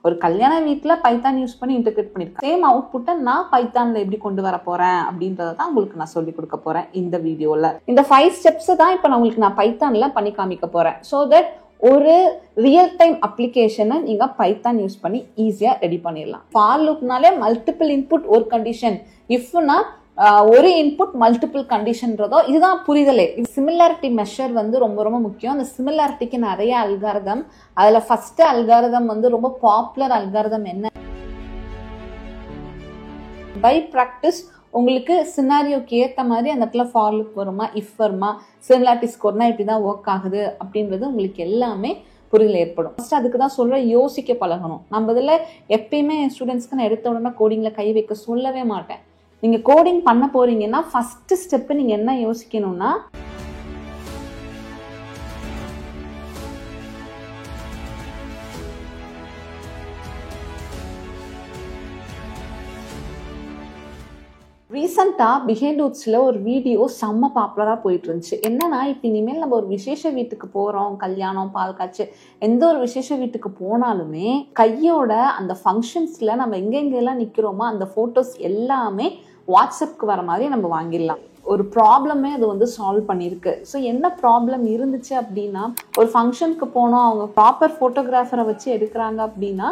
ஒரு கல்யாண வீட்ல பைத்தான் யூஸ் பண்ணி இன்டகிரேட் பண்ணிருக்கேன். சேம் அவுட்புட்டை நான் பைத்தான்ல எப்படி கொண்டு வர போறேன் அப்படின்றத தான் உங்களுக்கு நான் சொல்லி கொடுக்க போறேன் இந்த வீடியோல. இந்த 5 ஸ்டெப்ஸ் தான் இப்போ நான் பைத்தான்ல பண்ணி காமிக்க போறேன். ஸோ தட் ஒரு ரியல் டைம் அப்ளிகேஷனை நீங்க பைத்தான் யூஸ் பண்ணி ஈஸியா ரெடி பண்ணிடலாம். ஃபார் லூப்னாலே மல்டிபிள் இன்புட் ஒரு கண்டிஷன், இஃப்னா ஒரு இன்புட் மல்டிபிள் கண்டிஷன்றதோ இதுதான் புரிதலே. சிமிலாரிட்டி மெஷர் ரொம்ப ரொம்ப முக்கியம். அந்த சிமிலாரிட்டிக்கு நிறைய அல்காரிதம். அதுல ஃபர்ஸ்ட் அல்காரிதம் ரொம்ப பாப்புலர் அல்காரிதம் என்ன, பை ப்ராக்டிஸ் உங்களுக்கு சினாரியோக்கு ஏற்ற மாதிரி அந்த இடத்துல ஃபார் லூப் வருமா, இஃப் வருமா, சிமிலாரிட்டி ஸ்கோர்னா இப்படிதான் ஒர்க் ஆகுது அப்படின்றது உங்களுக்கு எல்லாமே புரிதல் ஏற்படும். ஃபர்ஸ்ட் அதுக்கு தான் சொல்ற யோசிக்க பழகணும். நம்ம இதில் எப்பயுமே ஸ்டூடெண்ட்ஸ்க்கு நான் எடுத்த உடனே கோடிங்ல கை வைக்க சொல்லவே மாட்டேன். நீங்க கோடிங் பண்ண போறீங்கன்னா ஃபர்ஸ்ட் ஸ்டெப் நீங்க என்ன யோசிக்கணும்னா, ரீசெண்டா பிஹைண்ட் ரூட்ஸ்ல ஒரு வீடியோ செம்ம பாப்புலரா போயிட்டு இருந்துச்சு. என்னன்னா, இப்ப இனிமேல் நம்ம ஒரு விசேஷ வீட்டுக்கு போறோம், கல்யாணம், பால் காய்ச்சி, எந்த ஒரு விசேஷ வீட்டுக்கு போனாலுமே கையோட அந்த ஃபங்க்ஷன்ஸ்ல நம்ம எங்கெங்கெல்லாம் நிக்கிறோமோ அந்த போட்டோஸ் எல்லாமே வாட்ஸ்அப்க்கு வர மாதிரி நம்ம வாங்கிடலாம். ஒரு ப்ராப்ளமே அது சால்வ் பண்ணியிருக்கு. ஸோ என்ன ப்ராப்ளம் இருந்துச்சு அப்படின்னா, ஒரு ஃபங்க்ஷனுக்கு போனோம், அவங்க ப்ராப்பர் ஃபோட்டோகிராஃபரை வச்சு எடுக்கிறாங்க அப்படின்னா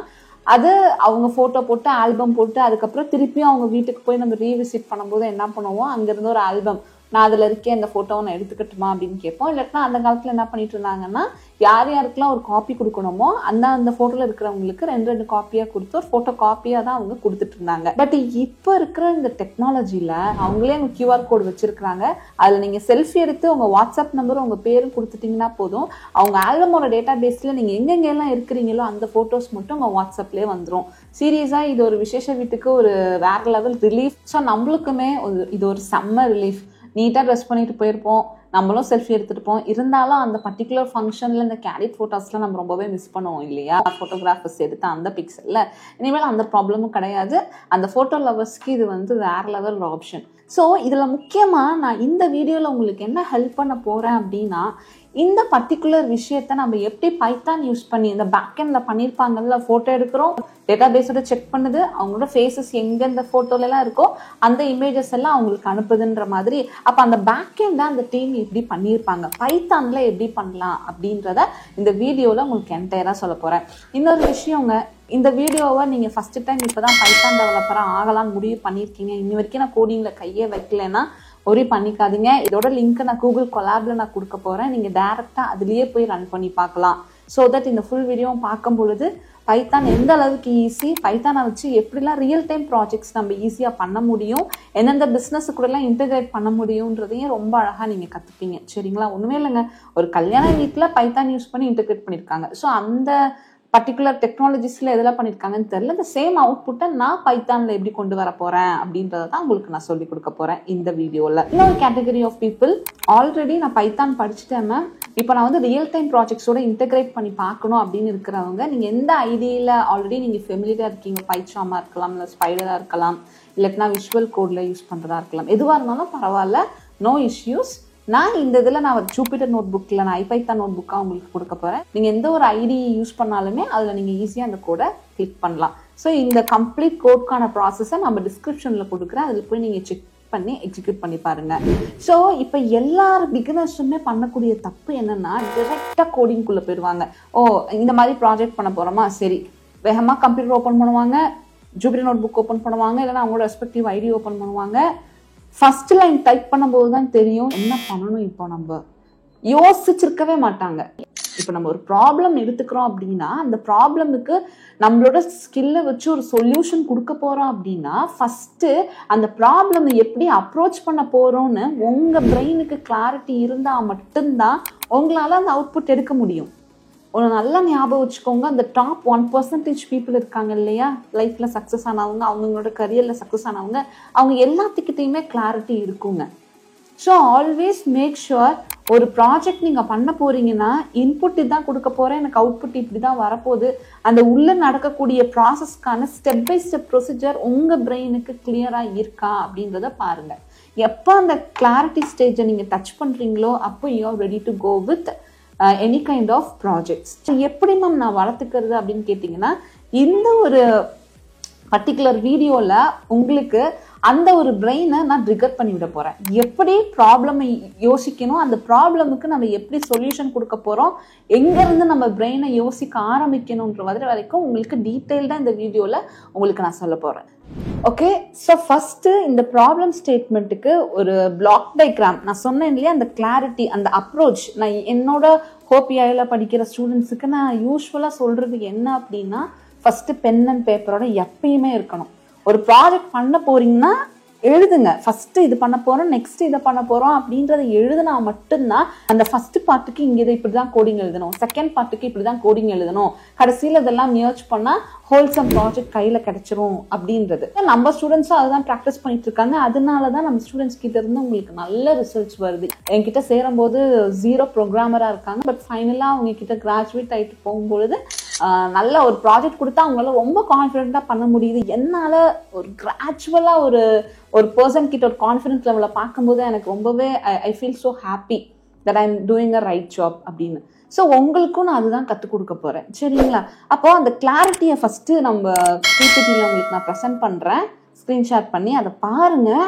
அது அவங்க ஃபோட்டோ போட்டு ஆல்பம் போட்டு அதுக்கப்புறம் திருப்பியும் அவங்க வீட்டுக்கு போய் நம்ம ரீவிசிட் பண்ணும்போது என்ன பண்ணுவோம், அங்கேருந்து ஒரு ஆல்பம் நான் அதில் இருக்கேன், அந்த ஃபோட்டோவை நான் எடுத்துக்கட்டுமா அப்படின்னு கேட்போம். இல்லாட்டினா அந்த காலத்தில் என்ன பண்ணிட்டு இருந்தாங்கன்னா, யார் யாருக்கெல்லாம் ஒரு காப்பி கொடுக்கணுமோ அந்த ஃபோட்டோவில் இருக்கிறவங்களுக்கு 2 காப்பியாக கொடுத்து ஒரு ஃபோட்டோ காப்பியாக தான் அவங்க கொடுத்துட்டு இருந்தாங்க. பட் இப்போ இருக்கிற இந்த டெக்னாலஜியில் அவங்களே அவங்க QR கோடு வச்சிருக்கிறாங்க. அதில் நீங்கள் செல்ஃபி எடுத்து உங்கள் வாட்ஸ்அப் நம்பரும் உங்கள் பேரும் கொடுத்துட்டிங்கன்னா போதும், அவங்க ஆல்பமோட டேட்டா பேஸில் நீங்கள் எங்கெங்கெல்லாம் இருக்கிறீங்களோ அந்த ஃபோட்டோஸ் மட்டும் உங்கள் வாட்ஸ்அப்லேயே வந்துடும். சீரியஸாக இது ஒரு விசேஷ வீட்டுக்கு ஒரு வேற லெவல் ரிலீஃப். ஸோ நம்மளுக்குமே இது ஒரு செம்ம ரிலீஃப். நீட்டாக ட்ரெஸ் பண்ணிட்டு போயிருப்போம், நம்மளும் செல்ஃபி எடுத்துருப்போம். இருந்தாலும் அந்த பர்டிகுலர் ஃபங்க்ஷனில் இந்த கேடிட் ஃபோட்டோஸ்லாம் நம்ம ரொம்பவே மிஸ் பண்ணுவோம் இல்லையா? ஃபோட்டோகிராஃபர்ஸ் எடுத்த அந்த பிக்சலில் இனிமேல் அந்த ப்ராப்ளமும் கிடையாது. அந்த ஃபோட்டோ லவர்ஸ்க்கு இது வேற லெவல் ஆப்ஷன். ஸோ இதில் முக்கியமாக நான் இந்த வீடியோவில் உங்களுக்கு என்ன ஹெல்ப் பண்ண போகிறேன் அப்படின்னா, இந்த பர்டிகுலர் விஷயத்த நம்ம எப்படி பைத்தான் யூஸ் பண்ணி இந்த பேக்எண்ட்ல பண்ணியிருப்பாங்கல்ல, ஃபோட்டோ எடுக்கிறோம், டேட்டா பேஸோட செக் பண்ணுது, அவங்களோட ஃபேஸஸ் எங்கெந்த ஃபோட்டோலாம் இருக்கோ அந்த இமேஜஸ் எல்லாம் அவங்களுக்கு அனுப்புதுன்ற மாதிரி. அப்போ அந்த பேக்எண்ட அந்த டீம் எப்படி பண்ணியிருப்பாங்க, பைத்தான்ல எப்படி பண்ணலாம் அப்படின்றத இந்த வீடியோவில் உங்களுக்கு என்டையராக சொல்ல போகிறேன். இன்னொரு விஷயங்க, இந்த வீடியோவை நீங்கள் ஃபர்ஸ்ட் டைம் இப்போ தான் பைத்தான் டெவலப்பராக ஆகலான்னு முடிவு பண்ணியிருக்கீங்க, இன்னி வரைக்கும் நான் கோடிங்கில் கையே வைக்கலைன்னா ஒரே பண்ணிக்காதீங்க. இதோட லிங்க்கை நான் கூகுள் கொலாப்ல நான் கொடுக்க போகிறேன். நீங்கள் டேரெக்டாக அதுலேயே போய் ரன் பண்ணி பார்க்கலாம். ஸோ தட் இந்த ஃபுல் வீடியோவும் பார்க்கும் பொழுது பைத்தான் எந்த அளவுக்கு ஈஸி, பைத்தானை வச்சு எப்படிலாம் ரியல் டைம் ப்ராஜெக்ட்ஸ் நம்ம ஈஸியாக பண்ண முடியும், எந்தெந்த பிஸ்னஸு கூடலாம் இன்டகிரேட் பண்ண முடியுன்றதையும் ரொம்ப அழகாக நீங்கள் கற்றுப்பீங்க. சரிங்களா? ஒன்றுமே இல்லைங்க, ஒரு கல்யாண வீட்டில் பைத்தான் யூஸ் பண்ணி இன்டகிரேட் பண்ணியிருக்காங்க. ஸோ அந்த பர்டிகுலர் டெக்னாலஜிஸில் எதெல்லாம் பண்ணியிருக்காங்கன்னு தெரியல. இந்த சேம் அவுட்புட்டை நான் பைத்தானில் எப்படி கொண்டு வர போகிறேன் அப்படின்றத தான் உங்களுக்கு நான் சொல்லி கொடுக்க போகிறேன் இந்த வீடியோவில். இன்னொரு கேட்டகரி ஆஃப் பீப்புள், ஆல்ரெடி நான் பைத்தான் படிச்சுட்டேன், இப்போ நான் ரியல் டைம் ப்ராஜெக்ட்ஸோட இன்டகிரேட் பண்ணி பார்க்கணும் அப்படின்னு இருக்கிறவங்க, நீங்கள் எந்த ஐடியில் ஆல்ரெடி நீங்கள் ஃபெமிலியராக இருக்கீங்க, பைச்சாமாக இருக்கலாம், இல்லை ஸ்பைடராக இருக்கலாம், இல்லைன்னா விஷுவல் கோடில் யூஸ் பண்ணுறதா இருக்கலாம், எதுவாக இருந்தாலும் பரவாயில்ல, நோ இஷ்யூஸ். நான் இந்த இதில் நான் ஜூபிட்டர் நோட் புக்கில் நான் ஐபைத்தான் நோட் புக்காக உங்களுக்கு கொடுக்க போகிறேன். நீங்கள் எந்த ஒரு ஐடி யூஸ் பண்ணாலுமே அதில் நீங்கள் ஈஸியாக அந்த கோடை கிளிக் பண்ணலாம். ஸோ இந்த கம்ப்ளீட் கோட்கான ப்ராசஸை நம்ம டிஸ்கிரிப்ஷனில் கொடுக்குறேன், அதில் போய் நீங்கள் செக் பண்ணி எக்ஸிக்யூட் பண்ணி பாருங்க. ஸோ இப்போ எல்லார் பிகினர்ஸுமே பண்ணக்கூடிய தப்பு என்னன்னா, டிரெக்டாக கோடிங்குள்ளே போயிடுவாங்க. ஓ, இந்த மாதிரி ப்ராஜெக்ட் பண்ண போகிறோமா, சரி, வேகமாக கம்ப்யூட்டர் ஓப்பன் பண்ணுவாங்க, ஜூபிட்டர் நோட் புக் ஓப்பன் பண்ணுவாங்க, இல்லைன்னா அவங்களோட ரெஸ்பெக்டிவ் ஐடி ஓப்பன் பண்ணுவாங்க. ஃபர்ஸ்ட் லைன் டைப் பண்ணும்போது தான் தெரியும் என்ன பண்ணணும். இப்போ நம்ம யோசிச்சிருக்கவே மாட்டாங்க. இப்போ நம்ம ஒரு ப்ராப்ளம் எடுத்துக்கிறோம் அப்படின்னா, அந்த ப்ராப்ளமுக்கு நம்மளோட ஸ்கில்லை வச்சு ஒரு சொல்யூஷன் கொடுக்க போறோம் அப்படின்னா, ஃபர்ஸ்ட் அந்த ப்ராப்ளம் எப்படி அப்ரோச் பண்ண போறோம்னு உங்க பிரெயினுக்கு கிளாரிட்டி இருந்தா மட்டும்தான் உங்களால அந்த அவுட்புட் எடுக்க முடியும். ஒரு நல்ல ஞாபகம் வச்சுக்கோங்க, அந்த டாப் 1% பீப்புள் இருக்காங்க இல்லையா, லைஃப்ல சக்ஸஸ் ஆனவங்க, அவங்களோட கரியர்ல சக்ஸஸ் ஆனவங்க, அவங்க எல்லாத்துக்கிட்டையுமே கிளாரிட்டி இருக்குங்க. ஸோ ஆல்வேஸ் மேக் ஷுர், ஒரு ப்ராஜெக்ட் நீங்கள் பண்ண போறீங்கன்னா, இன்புட் இதுதான் கொடுக்க போகிறேன், எனக்கு அவுட்புட் இப்படி தான் வரப்போகுது, அந்த உள்ள நடக்கக்கூடிய ப்ராசஸ்க்கான ஸ்டெப் பை ஸ்டெப் ப்ரொசீஜர் உங்கள் பிரெயினுக்கு கிளியராக இருக்கா அப்படின்றத பாருங்கள். எப்போ அந்த கிளாரிட்டி ஸ்டேஜை நீங்கள் டச் பண்ணுறீங்களோ அப்போ you are ready to go with any kind of projects. எப்படி மேம் நான் வளர்த்துக்கிறது அப்படின்னு கேட்டிங்கன்னா, இந்த ஒரு பர்டிகுலர் வீடியோவில் உங்களுக்கு அந்த ஒரு பிரெயினை நான் ட்ரிகர் பண்ணி விட போகிறேன். எப்படி ப்ராப்ளமை யோசிக்கணும், அந்த ப்ராப்ளமுக்கு நம்ம எப்படி சொல்யூஷன் கொடுக்க போகிறோம், எங்கேருந்து நம்ம பிரெயினை யோசிக்க ஆரம்பிக்கணுன்ற மாதிரி வரைக்கும் உங்களுக்கு டீட்டெயில்டாக இந்த வீடியோவில் உங்களுக்கு நான் சொல்ல போகிறேன். ஓகே, ஸோ ஃபஸ்ட்டு இந்த ப்ராப்ளம் ஸ்டேட்மெண்ட்டுக்கு ஒரு பிளாக் டயக்ராம் நான் சொன்னேன் இல்லையா, அந்த கிளாரிட்டி, அந்த அப்ரோச் நான் என்னோட ஹோபிஐயில் படிக்கிற ஸ்டூடெண்ட்ஸுக்கு நான் யூஸ்வலாக சொல்கிறது என்ன அப்படின்னா, ஃபஸ்ட்டு பென் அண்ட் பேப்பரோட எப்பயுமே இருக்கணும். ஒரு ப்ராஜெக்ட் பண்ண போறீங்கன்னா எழுதுங்க. ஃபர்ஸ்ட் இது பண்ண போறோம், நெக்ஸ்ட் இதை பண்ண போறோம் அப்படின்றத எழுதுனா மட்டும்தான் அந்த ஃபர்ஸ்ட் பார்ட்டுக்கு இங்க இதை இப்படிதான் கோடிங் எழுதணும், செகண்ட் பார்ட்டுக்கு இப்படிதான் கோடிங் எழுதணும், கடைசியில் இதெல்லாம் மியர்ச் பண்ணா ஹோல்சம் ப்ராஜெக்ட் கையில கிடைச்சிரும் அப்படின்றது. நம்ம ஸ்டூடெண்ட்ஸும் அதுதான் ப்ராக்டிஸ் பண்ணிட்டு இருக்காங்க. அதனாலதான் நம்ம ஸ்டூடெண்ட்ஸ் கிட்ட இருந்து உங்களுக்கு நல்ல ரிசல்ட்ஸ் வருது. என்கிட்ட சேரும் போது 0 ப்ரோக்ராமரா இருக்காங்க. பட் ஃபைனலா அவங்க கிட்ட கிராஜுவேட் ஆயிட்டு போகும்பொழுது நல்ல ஒரு ப்ராஜெக்ட் கொடுத்தா அவங்களால ரொம்ப கான்ஃபிடென்ட்டா பண்ண முடியுது. என்னால ஒரு கிராஜுவலா ஒரு பர்சன் கிட்ட ஒரு கான்ஃபிடன்ஸ் லெவலை பார்க்கும்போது எனக்கு ரொம்பவே I feel so happy that I am doing a right job அப்படின்னு. ஸோ உங்களுக்கும் நான் அதுதான் கற்றுக் கொடுக்க போகிறேன். சரிங்களா? அப்போ அந்த கிளாரிட்டியை ஃபஸ்ட்டு நம்ம பிபிடியில் உங்களுக்கு நான் ப்ரெசென்ட் பண்ணுறேன், ஸ்க்ரீன்ஷாட் பண்ணி அதை பாருங்கள்.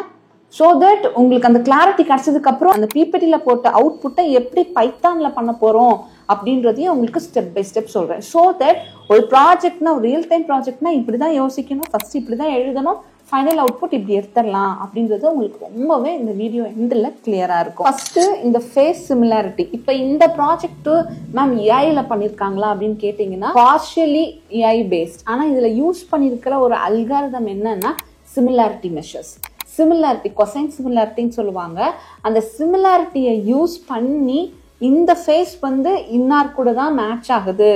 ஸோ தட் உங்களுக்கு அந்த கிளாரிட்டி கிடைச்சதுக்கப்புறம் அந்த பிபிடியில் போட்ட அவுட்புட்டை எப்படி பைத்தானில் பண்ண போகிறோம் அப்படின்றதையும் உங்களுக்கு ஸ்டெப் பை ஸ்டெப் சொல்கிறேன். ஸோ தட் ஒரு ப்ராஜெக்ட்னா, ஒரு ரியல் டைம் ப்ராஜெக்ட்னா இப்படி தான் யோசிக்கணும், ஃபஸ்ட் இப்படி தான் எழுதணும், ஃபைனல் அவுட்புட் இப்படி எடுத்துடலாம் அப்படின்றது உங்களுக்கு ரொம்பவே இந்த வீடியோ எண்டில் கிளியராக இருக்கும். ஃபஸ்ட்டு இந்த ஃபேஸ் சிமிலாரிட்டி. இப்போ இந்த ப்ராஜெக்ட்டு மேம் ஏஐல பண்ணியிருக்காங்களா அப்படின்னு கேட்டிங்கன்னா, பார்ஷியலி ஏஐ பேஸ்ட். ஆனால் இதில் யூஸ் பண்ணியிருக்கிற ஒரு அல்காரிதம் என்னன்னா சிமிலாரிட்டி மெஷர்ஸ். சிமிலாரிட்டி, கொசைன் சிமிலாரிட்டின்னு சொல்லுவாங்க. அந்த சிமிலாரிட்டியை யூஸ் பண்ணி இந்த ஃபேஸ் வந்து இன்னார் கூட தான் மேட்ச் ஆகுது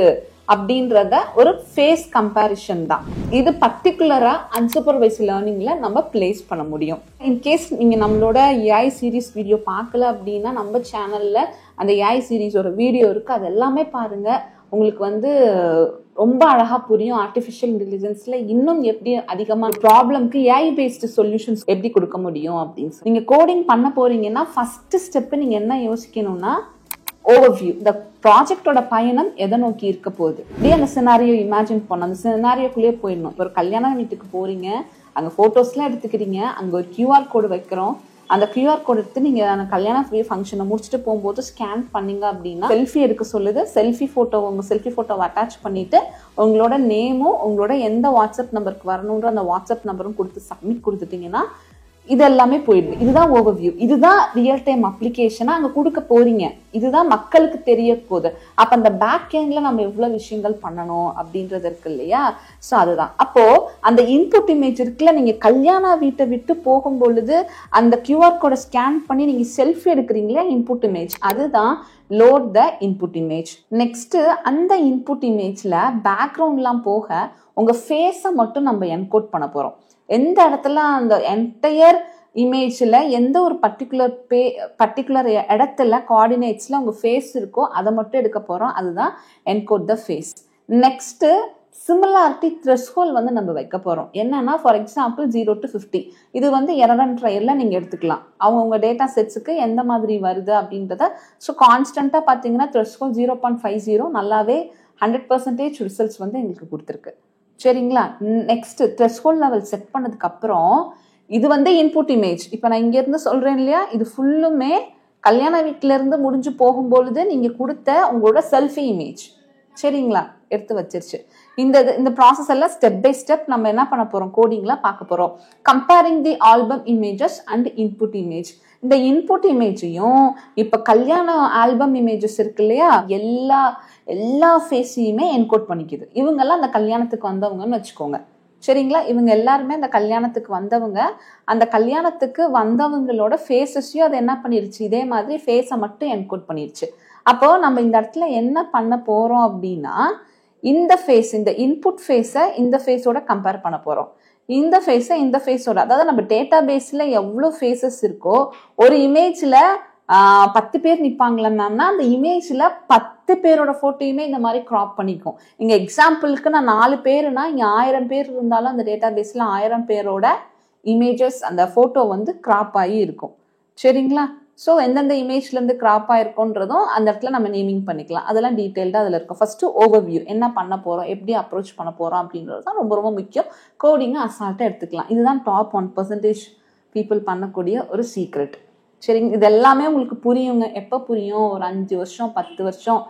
அப்படின்றத ஒரு ஃபேஸ் கம்பேரிஷன் தான். இது பர்டிகுலரா அன்சூப்பர்வைஸ்ட் லேர்னிங்ல நம்ம பிளேஸ் பண்ண முடியும். இன்கேஸ் நீங்க நம்மளோட ஏஐ சீரீஸ் வீடியோ பார்க்கல அப்படின்னா நம்ம சேனல்ல அந்த ஏஐ சீரீஸோட வீடியோ இருக்கு, அது எல்லாமே பாருங்க. உங்களுக்கு வந்து ரொம்ப அழகா புரியும். ஆர்டிஃபிஷியல் இன்டெலிஜென்ஸ்ல இன்னும் எப்படி அதிகமாக ப்ராப்ளம்க்கு ஏஐ பேஸ்டு சொல்யூஷன்ஸ் எப்படி கொடுக்க முடியும் அப்படின்னு சொல்லி நீங்க கோடிங் பண்ண போறீங்கன்னா ஃபர்ஸ்ட் ஸ்டெப் நீங்க என்ன யோசிக்கணும்னா, ஓவர்வியூ. இந்த ப்ராஜெக்டோட பயணம் எதை நோக்கி இருக்க போகுது, அப்படியே அந்த சினாரியோ இமேஜின் பண்ணணும். அந்த சினாரியோக்குள்ளேயே போயிடணும். ஒரு கல்யாண வீட்டுக்கு போறீங்க, அங்க போட்டோஸ்லாம் எடுத்துக்கிறீங்க, அங்க ஒரு QR கோடு வைக்கிறோம். அந்த QR கோடு எடுத்து நீங்க அந்த கல்யாண ஃபங்க்ஷனை முடிச்சுட்டு போகும்போது ஸ்கேன் பண்ணீங்க அப்படின்னா செல்ஃபி எடுக்க சொல்லுது. செல்ஃபி போட்டோவை அட்டாச் பண்ணிட்டு உங்களோட நேமும் உங்களோட எந்த வாட்ஸ்அப் நம்பருக்கு வரணுன்ற அந்த வாட்ஸ்அப் நம்பரும் கொடுத்து சப்மிட் கொடுத்துட்டீங்கன்னா இது எல்லாமே போயிடுது. இதுதான் ஓவர்வியூ. இதுதான் ரியல் டைம் அப்ளிகேஷனா அங்க கொடுக்க போறீங்க. இதுதான் மக்களுக்கு தெரிய போகுது. அப்ப அந்த பேக் எண்ட்ல நம்ம எவ்வளவு விஷயங்கள் பண்ணணும் அப்படின்றது இருக்கு இல்லையா? சோ அதுதான். அப்போ அந்த இன்புட் இமேஜ் இருக்குல்ல, நீங்க கல்யாண வீட்டை விட்டு போகும் பொழுது அந்த QR கோடை ஸ்கேன் பண்ணி நீங்க செல்ஃபி எடுக்கிறீங்களா, இன்புட் இமேஜ், அதுதான் load the input image. Next அந்த இன்புட் இமேஜ்ல பேக்ரவுண்ட்லாம் போக உங்க ஃபேஸை மட்டும் நம்ம என்கோட் பண்ண போறோம். எந்த இடத்துல அந்த என்டையர் இமேஜ்ல எந்த ஒரு பர்டிகுலர் இடத்துல கோஆர்டினேட்ஸ்ல உங்க ஃபேஸ் இருக்கோ அதை மட்டும் எடுக்க போறோம். அதுதான் encode the face. Next similarity threshold வந்து நம்ம வைக்க போறோம். என்னன்னா, ஃபார் எக்ஸாம்பிள் 0 to 50 இது வந்து எரர் அண்ட் ட்ரையல்ல நீங்க எடுத்துக்கலாம். அவங்க டேட்டா செட்ஸுக்கு எந்த மாதிரி வருது அப்படின்றத. ஸோ கான்ஸ்டன்டா பாத்தீங்கன்னா த்ரெஷ்ஹோல்ட் 0.50 நல்லாவே 100% ரிசல்ட்ஸ் வந்து எங்களுக்கு கொடுத்துருக்கு. சரிங்களா? நெக்ஸ்ட் த்ரெஷ்ஹோல்ட் லெவல் செட் பண்ணதுக்கு அப்புறம் இது வந்து இன்புட் இமேஜ். இப்போ நான் இங்க இருந்து சொல்றேன் இல்லையா, இது ஃபுல்லுமே கல்யாண வீட்டுல இருந்து முடிஞ்சு போகும்பொழுது நீங்க கொடுத்த உங்களோட செல்ஃபி இமேஜ். சரிங்களா? எடுத்து வச்சிருச்சு. இந்த ப்ராசஸ் எல்லாம் ஸ்டெப் பை ஸ்டெப் நம்ம என்ன பண்ண போறோம், கோடிங்ல பார்க்க போறோம். Comparing the album images and input image. இந்த இன்புட் இமேஜையும் இப்ப கல்யாண ஆல்பம் இமேஜஸ் இருக்கு இல்லையா, எல்லா ஃபேஸையுமே என்கோட் பண்ணிக்குது. இவங்கெல்லாம் அந்த கல்யாணத்துக்கு வந்தவங்கன்னு வச்சுக்கோங்க. சரிங்களா? இவங்க எல்லாருமே அந்த கல்யாணத்துக்கு வந்தவங்க. அந்த கல்யாணத்துக்கு வந்தவங்களோட ஃபேஸஸையும் அது என்ன பண்ணிருச்சு, இதே மாதிரி ஃபேஸை மட்டும் என்கோட் பண்ணிருச்சு. அப்போ நம்ம இந்த இடத்துல என்ன பண்ண போறோம் அப்படின்னா, இந்த ஃபேஸ், இந்த இன்புட் ஃபேஸை இந்த ஃபேஸோட கம்பேர் பண்ண போறோம். இந்த ஃபேஸை இந்த ஃபேஸோட, அதாவது நம்ம டேட்டா பேஸ்ல எவ்வளோ ஃபேஸஸ் இருக்கோ, ஒரு இமேஜ்ல 10 பேர் நிப்பாங்களா மேம்னா அந்த இமேஜ்ல 10 பேரோட போட்டோயுமே இந்த மாதிரி கிராப் பண்ணிக்கும். இங்க எக்ஸாம்பிளுக்கு நான் 4 பேருனா இங்க 1000 பேர் இருந்தாலும் அந்த டேட்டா பேஸ்ல 1000 பேரோட இமேஜஸ் அந்த போட்டோ வந்து கிராப் ஆகி இருக்கும். சரிங்களா? ஸோ எந்தெந்த இமேஜ்லேருந்து கிராப் ஆயிருக்கோன்றதும் அந்த இடத்துல நம்ம நேமிங் பண்ணிக்கலாம். அதெல்லாம் டீட்டெயில்டாக அதில் இருக்கும். ஃபர்ஸ்ட் ஓவர்வியூ, என்ன பண்ண போகிறோம், எப்படி அப்ரோச் பண்ண போகிறோம் அப்படின்றது தான் ரொம்ப ரொம்ப முக்கியம். கோடிங்கை அசால்ட்டாக எடுத்துக்கலாம். இதுதான் டாப் 1% பீப்புள் பண்ணக்கூடிய ஒரு சீக்ரெட். சரிங்க, இது எல்லாமே உங்களுக்கு புரியுங்க. எப்போ புரியும்? ஒரு 5 வருஷம் 10 வருஷம்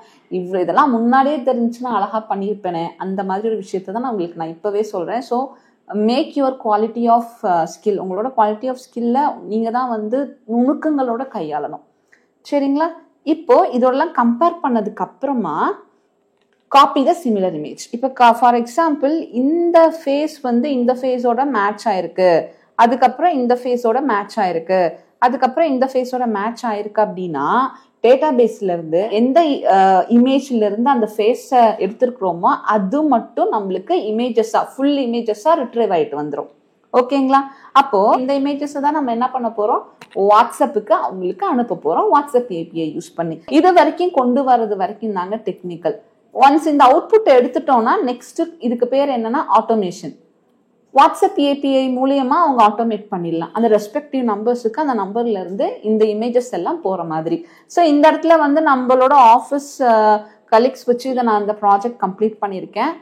இதெல்லாம் முன்னாடியே தெரிஞ்சுன்னா அழகாக பண்ணியிருப்பேனே, அந்த மாதிரி ஒரு விஷயத்த தான் நான் இப்போவே சொல்கிறேன். So make your quality of skill, உங்களோட குவாலிட்டி ஆஃப் ஸ்கில்ல நீங்கள் தான் வந்து நுணுக்கங்களோட கையாளணும். சரிங்களா? இப்போ இதோடலாம் கம்பேர் பண்ணதுக்கு அப்புறமா காப்பி த சிமிலர் இமேஜ். இப்போ ஃபார் எக்ஸாம்பிள் இந்த ஃபேஸ் வந்து இந்த ஃபேஸோட மேட்ச் ஆயிருக்கு, அதுக்கப்புறம் இந்த ஃபேஸோட மேட்ச் ஆயிருக்கு, அதுக்கப்புறம் இந்த ஃபேஸோட மேட்ச் ஆயிருக்கு அப்படின்னா டேட்டா பேஸ்ல இருந்து எந்த இமேஜ்ல இருந்து அந்த ஃபேஸை எடுத்துருக்கிறோமோ அது மட்டும் நம்மளுக்கு இமேஜஸா ஃபுல் இமேஜஸா ரிட்ரைவ் ஆயிட்டு வந்துடும். ஓகேங்களா? அப்போ இந்த இமேஜஸ் தான் நம்ம என்ன பண்ண போறோம், வாட்ஸ்அப்புக்கு அவங்களுக்கு அனுப்ப போறோம். வாட்ஸ்அப் ஏபிஐ யூஸ் பண்ணி இது வரைக்கும் கொண்டு வர்றது வரைக்கும் தாங்க டெக்னிக்கல். ஒன்ஸ் இந்த அவுட்புட் எடுத்துட்டோம்னா நெக்ஸ்ட் இதுக்கு பேர் என்னன்னா ஆட்டோமேஷன். வாட்ஸ்அப் ஏபிஐ மூலியமா அவங்க ஆட்டோமேட் பண்ணிடலாம். அந்த ரெஸ்பெக்டிவ் நம்பர்ஸுக்கு அந்த நம்பர்ல இருந்து இந்த இமேஜஸ் எல்லாம் போற மாதிரி. ஸோ இந்த இடத்துல வந்து நம்மளோட ஆஃபீஸ் கலீக்ஸ் வச்சு இதை நான் இந்த ப்ராஜெக்ட் கம்ப்ளீட் பண்ணியிருக்கேன்.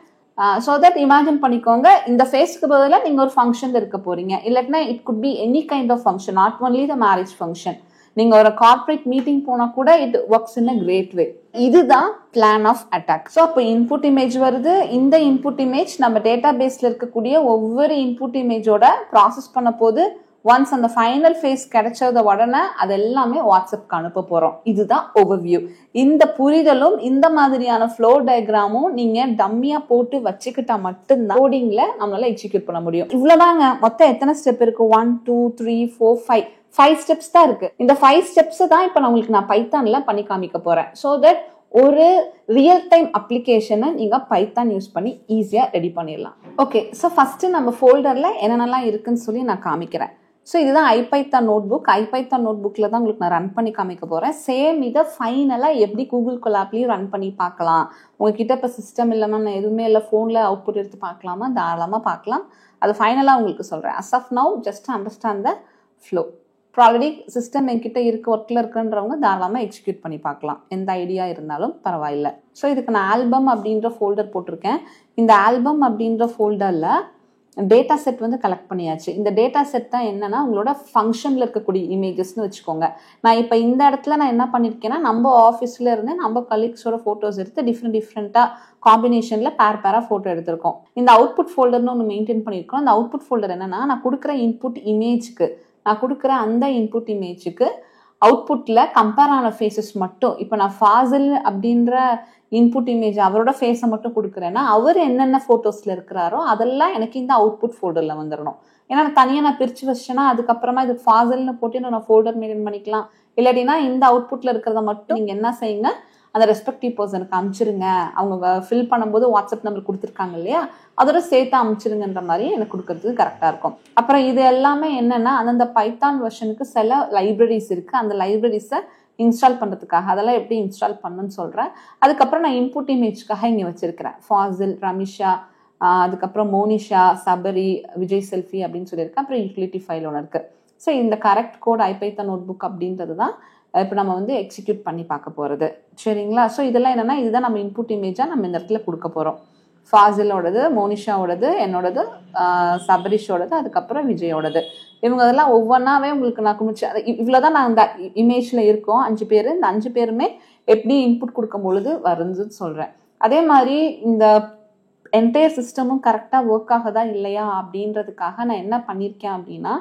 ஸோ தட் இமேஜின் பண்ணிக்கோங்க, இந்த ஃபேஸ்க்கு பதிலாக நீங்கள் ஒரு ஃபங்க்ஷன் இருக்க போறீங்க. இல்லாட்டினா it could be any kind of function, not only the marriage function. நீங்க ஒரு கார்பரேட் மீட்டிங் போனா கூட it works in a great way. இதுதான் பிளான் ஆஃப் அட்டாக். ஸோ அப்போ இன்புட் இமேஜ் வருது. இந்த இன்புட் இமேஜ் நம்ம டேட்டா பேஸ்ல இருக்கக்கூடிய ஒவ்வொரு இன்புட் இமேஜோட ப்ராசஸ் பண்ண போது ஒன்ஸ் அந்த ஃபைனல் ஃபேஸ் கிடைச்சத உடனே அது எல்லாமே வாட்ஸ்அப்க்கு அனுப்ப போறோம். இதுதான் ஓவர்வியூ. இந்த புரிதலும் இந்த மாதிரியான ஃப்ளோ டயக்ராமும் நீங்க டம்மியா போட்டு வச்சுக்கிட்டா மட்டும்தான் கோடிங்ல நம்மளால எக்ஸிக்யூட் பண்ண முடியும். இவ்வளவுதாங்க. மொத்தம் எத்தனை ஸ்டெப் இருக்கு? 1 2 3 4 5 ஸ்டெப்ஸ் தான் இருக்கு. இந்த 5 ஸ்டெப்ஸ் தான் இப்ப நான் பைத்தான்ல பண்ணி காமிக்க போறேன். ஸோ தட் ஒரு ரியல் டைம் அப்ளிகேஷனை நீங்க பைத்தான் யூஸ் பண்ணி ஈஸியா ரெடி பண்ணிடலாம். ஓகே, ஸோ ஃபர்ஸ்ட் நம்ம ஃபோல்டர்ல என்னென்னலாம் இருக்குன்னு சொல்லி நான் காமிக்கிறேன். ஸோ இதுதான் ஐபைத்தான் நோட் புக். ஐபைத்தான் நோட் புக்ல தான் உங்களுக்கு நான் ரன் பண்ணி காமிக்க போறேன். சேம் இதை ஃபைனலா எப்படி கூகுள் கொலாப்லயும் ரன் பண்ணி பார்க்கலாம். உங்ககிட்ட இப்போ சிஸ்டம் இல்லாம நான் எதுவுமே இல்லை, ஃபோன்ல அவுட்புட் எடுத்து பார்க்கலாமா? தாராளமா பார்க்கலாம். அது ஃபைனலா உங்களுக்கு சொல்றேன். As of now just understand the flow. Already system என்கிட்ட ஒர்க்கில் இருக்குன்றவங்க தாராளமாக எக்ஸிக்யூட் பண்ணி பார்க்கலாம், எந்த ஐடியா இருந்தாலும் பரவாயில்ல. ஸோ இதுக்கு நான் ஆல்பம் அப்படின்ற ஃபோல்டர் போட்டிருக்கேன். இந்த ஆல்பம் அப்படின்ற ஃபோல்டரில் டேட்டா செட் வந்து கலெக்ட் பண்ணியாச்சு. இந்த டேட்டா செட் தான் என்னன்னா உங்களோட ஃபங்க்ஷனில் இருக்கக்கூடிய இமேஜஸ்ன்னு வச்சுக்கோங்க. நான் இப்போ இந்த இடத்துல நான் என்ன பண்ணியிருக்கேன்னா நம்ம ஆஃபீஸில் இருந்து நம்ம கலீக்ஸோட ஃபோட்டோஸ் எடுத்து டிஃப்ரெண்ட்டாக காம்பினேஷனில் பேராக ஃபோட்டோ எடுத்திருக்கோம். இந்த அவுட்புட் ஃபோல்டர்னு ஒன்று மெயின்டைன் பண்ணியிருக்கோம். அந்த அவுட்புட் ஃபோல்டர் என்னன்னா நான் கொடுக்குற இன்புட் இமேஜுக்கு, நான் கொடுக்குற அந்த இன்புட் இமேஜுக்கு அவுட்புட்ல கம்பேர் ஆன ஃபேஸஸ் மட்டும், இப்போ நான் ஃபாசில் அப்படின்ற இன்புட் இமேஜ் அவரோட ஃபேஸை மட்டும் கொடுக்குறேன்னா அவர் என்னென்ன ஃபோட்டோஸ்ல இருக்கிறாரோ அதெல்லாம் எனக்கு இந்த அவுட்புட் ஃபோல்டர்ல வந்துடணும். ஏன்னா தனியாக நான் பிரிச்சு வச்சேன்னா அதுக்கப்புறமா இது ஃபாசில்னு போட்டு நான் ஃபோல்டர் மெயின்டைன் பண்ணிக்கலாம். இல்லாட்டினா இந்த அவுட்புட்ல இருக்கிறத மட்டும் நீங்க என்ன செய்யுங்க, அந்த ரெஸ்பெக்டிவ் பர்சனுக்கு அனுப்பிச்சிருங்க. அவங்க ஃபில் பண்ணும்போது வாட்ஸ்அப் நம்பர் கொடுத்துருக்காங்க இல்லையா, அதோட சேர்த்து அனுப்பிச்சிருங்கன்ற மாதிரி எனக்கு கொடுக்கறதுக்கு கரெக்டாக இருக்கும். அப்புறம் இது எல்லாமே என்னன்னா அந்தந்த பைத்தான் வெர்ஷனுக்கு சில லைப்ரரிஸ் இருக்கு. அந்த லைப்ரரிஸை இன்ஸ்டால் பண்ணுறதுக்காக அதெல்லாம் எப்படி இன்ஸ்டால் பண்ணுன்னு சொல்கிறேன். அதுக்கப்புறம் நான் இன்புட் இமேஜ்க்காக இங்கே வச்சிருக்கிறேன் ஃபாசில், ரமிஷா, அதுக்கப்புறம் மோனிஷா, சபரி, விஜய் செல்ஃபி அப்படின்னு சொல்லியிருக்கேன். அப்புறம் யூட்டிலிட்டி ஃபைல் ஒன்று இருக்கு. ஸோ இந்த கரெக்ட் கோட் ஐபைத்தான் நோட் புக் அப்படின்றது தான் இப்போ நம்ம வந்து எக்ஸிக்யூட் பண்ணி பார்க்க போகிறது. சரிங்களா? ஸோ இதெல்லாம் என்னென்னா இதுதான் நம்ம இன்புட் இமேஜாக நம்ம இந்த இடத்துல கொடுக்க போகிறோம். ஃபாசிலோடது, மோனிஷாவோடது, என்னோடது, சபரிஷோடது, அதுக்கப்புறம் விஜயோடது. இவங்க அதெல்லாம் ஒவ்வொன்றாவே உங்களுக்கு நான் குமிச்சு அது இவ்வளோதான் நான் இந்த இமேஜில் இருக்கோம் 5 பேர். இந்த 5 பேருமே எப்படி இன்புட் கொடுக்கும் பொழுது வருதுன்னு சொல்கிறேன். அதே மாதிரி இந்த என்டையர் சிஸ்டமும் கரெக்டாக ஒர்க் ஆகுதா இல்லையா அப்படின்றதுக்காக நான் என்ன பண்ணியிருக்கேன் அப்படின்னா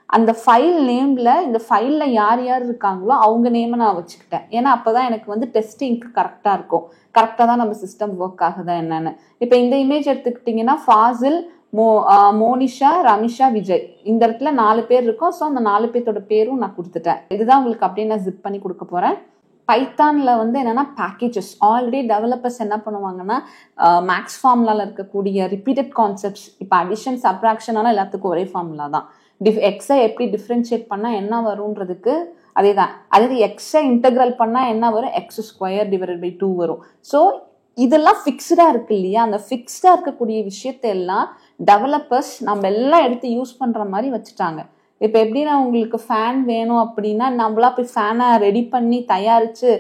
அந்த ஃபைல் நேம்ல இந்த ஃபைல்ல யார் யார் இருக்காங்களோ அவங்க நேமை நான் வச்சுக்கிட்டேன். ஏன்னா அப்போதான் எனக்கு வந்து டெஸ்டிங்க்கு கரெக்டாக இருக்கும். கரெக்டாக தான் நம்ம சிஸ்டம் ஒர்க் ஆகுதா என்னன்னு. இப்போ இந்த இமேஜ் எடுத்துக்கிட்டிங்கன்னா ஃபாசில், மோனிஷா, ரமிஷா, விஜய், இந்த இடத்துல 4 பேர் இருக்கும். ஸோ அந்த 4 பேர்த்தோட பேரும் நான் கொடுத்துட்டேன். இதுதான் உங்களுக்கு அப்படியே நான் ஜிப் பண்ணி கொடுக்க போறேன். பைத்தான்ல வந்து என்னன்னா பேக்கேஜஸ் ஆல்ரெடி டெவலப்பர்ஸ் என்ன பண்ணுவாங்கன்னா மேக்ஸ் ஃபார்முலால இருக்கக்கூடிய ரிப்பீட்டட் கான்செப்ட்ஸ், இப்போ அடிஷன் சப்ராக்ஷனால எல்லாத்துக்கும் ஒரே ஃபார்முலா தான். எக்ஸை எப்படி டிஃப்ரென்ஷியேட் பண்ணால் என்ன வரும்ன்றதுக்கு அதே தான். அதாவது எக்ஸை இன்டெக்ரல் பண்ணால் என்ன வரும், x² / 2 வரும். ஸோ இதெல்லாம் ஃபிக்ஸ்டாக இருக்கு இல்லையா, அந்த ஃபிக்ஸ்டாக இருக்கக்கூடிய விஷயத்த எல்லாம் டெவலப்பர்ஸ் நம்ம எல்லாம் எடுத்து யூஸ் பண்ணுற மாதிரி வச்சுட்டாங்க. இப்போ எப்படின்னா உங்களுக்கு ஃபேன் வேணும் அப்படின்னா நம்மளா போய் ஃபேனை ரெடி பண்ணி தயாரிச்சு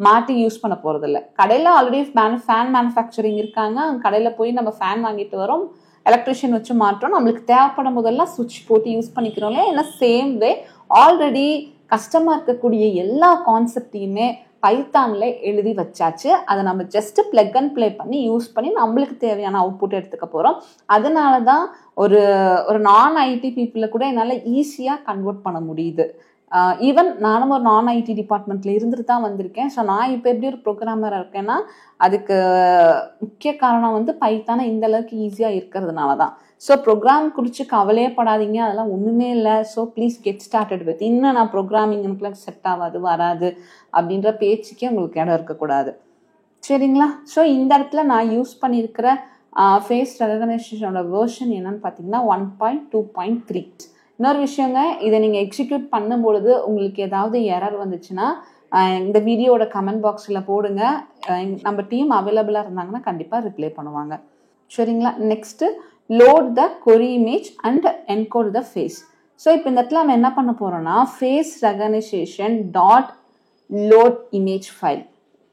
மாட்டி யூஸ் பண்ண போறது இல்லை. கடையில் ஆல்ரெடி ஃபேன் மேனுஃபேக்சரிங் இருக்காங்க, கடையில் போய் நம்ம ஃபேன் வாங்கிட்டு வரோம், எலக்ட்ரிஷியன் வச்சு மாற்றோம், நம்மளுக்கு தேவைப்படும் போதெல்லாம் சுவிட்ச் போட்டு யூஸ் பண்ணிக்கிறோம் இல்லையா. ஏன்னா சேம் வே ஆல்ரெடி கஷ்டமாக இருக்கக்கூடிய எல்லா கான்செப்டையுமே பைத்தான்ல எழுதி வச்சாச்சு. அதை நம்ம ஜஸ்ட் பிளக் அண்ட் பிளே பண்ணி யூஸ் பண்ணி நம்மளுக்கு தேவையான அவுட்புட் எடுத்துக்க போகிறோம். அதனால தான் ஒரு நான் ஐடி பீப்புளை கூட என்னால் ஈஸியாக கன்வெர்ட் பண்ண முடியுது. ஈவன் நானும் ஒரு நான் ஐடி டிபார்ட்மெண்ட்ல இருந்துட்டு தான் வந்திருக்கேன். ஸோ நான் இப்போ எப்படி ஒரு ப்ரோக்ராமராக இருக்கேன்னா அதுக்கு முக்கிய காரணம் வந்து பைத்தானை இந்த அளவுக்கு ஈஸியாக இருக்கிறதுனால தான். ஸோ ப்ரோக்ராம் குறித்து கவலையே படாதீங்க, அதெல்லாம் ஒன்றுமே இல்லை. So please get started with. இன்னும் நான் ப்ரோக்ராமிங்னுக்குலாம் செட் ஆகாது வராது அப்படின்ற பேச்சுக்கே உங்களுக்கு இடம் இருக்கக்கூடாது, சரிங்களா? ஸோ இந்த இடத்துல நான் யூஸ் பண்ணியிருக்கிற ஃபேஸ் ரெகக்னைசேஷனோட வேர்ஷன் என்னன்னு பார்த்தீங்கன்னா 1.2.3. இன்னொரு விஷயங்க, இதை நீங்கள் எக்ஸிக்யூட் பண்ணும்பொழுது உங்களுக்கு ஏதாவது எரர் வந்துச்சுன்னா இந்த வீடியோட கமெண்ட் பாக்ஸில் போடுங்க. நம்ம டீம் அவைலபிளாக இருந்தாங்கன்னா கண்டிப்பாக ரிப்ளை பண்ணுவாங்க, சரிங்களா? Next load the query image and encode the face. So இப்போ இந்த இடத்துல நம்ம என்ன பண்ண போகிறோம்னா face recognition dot load image file.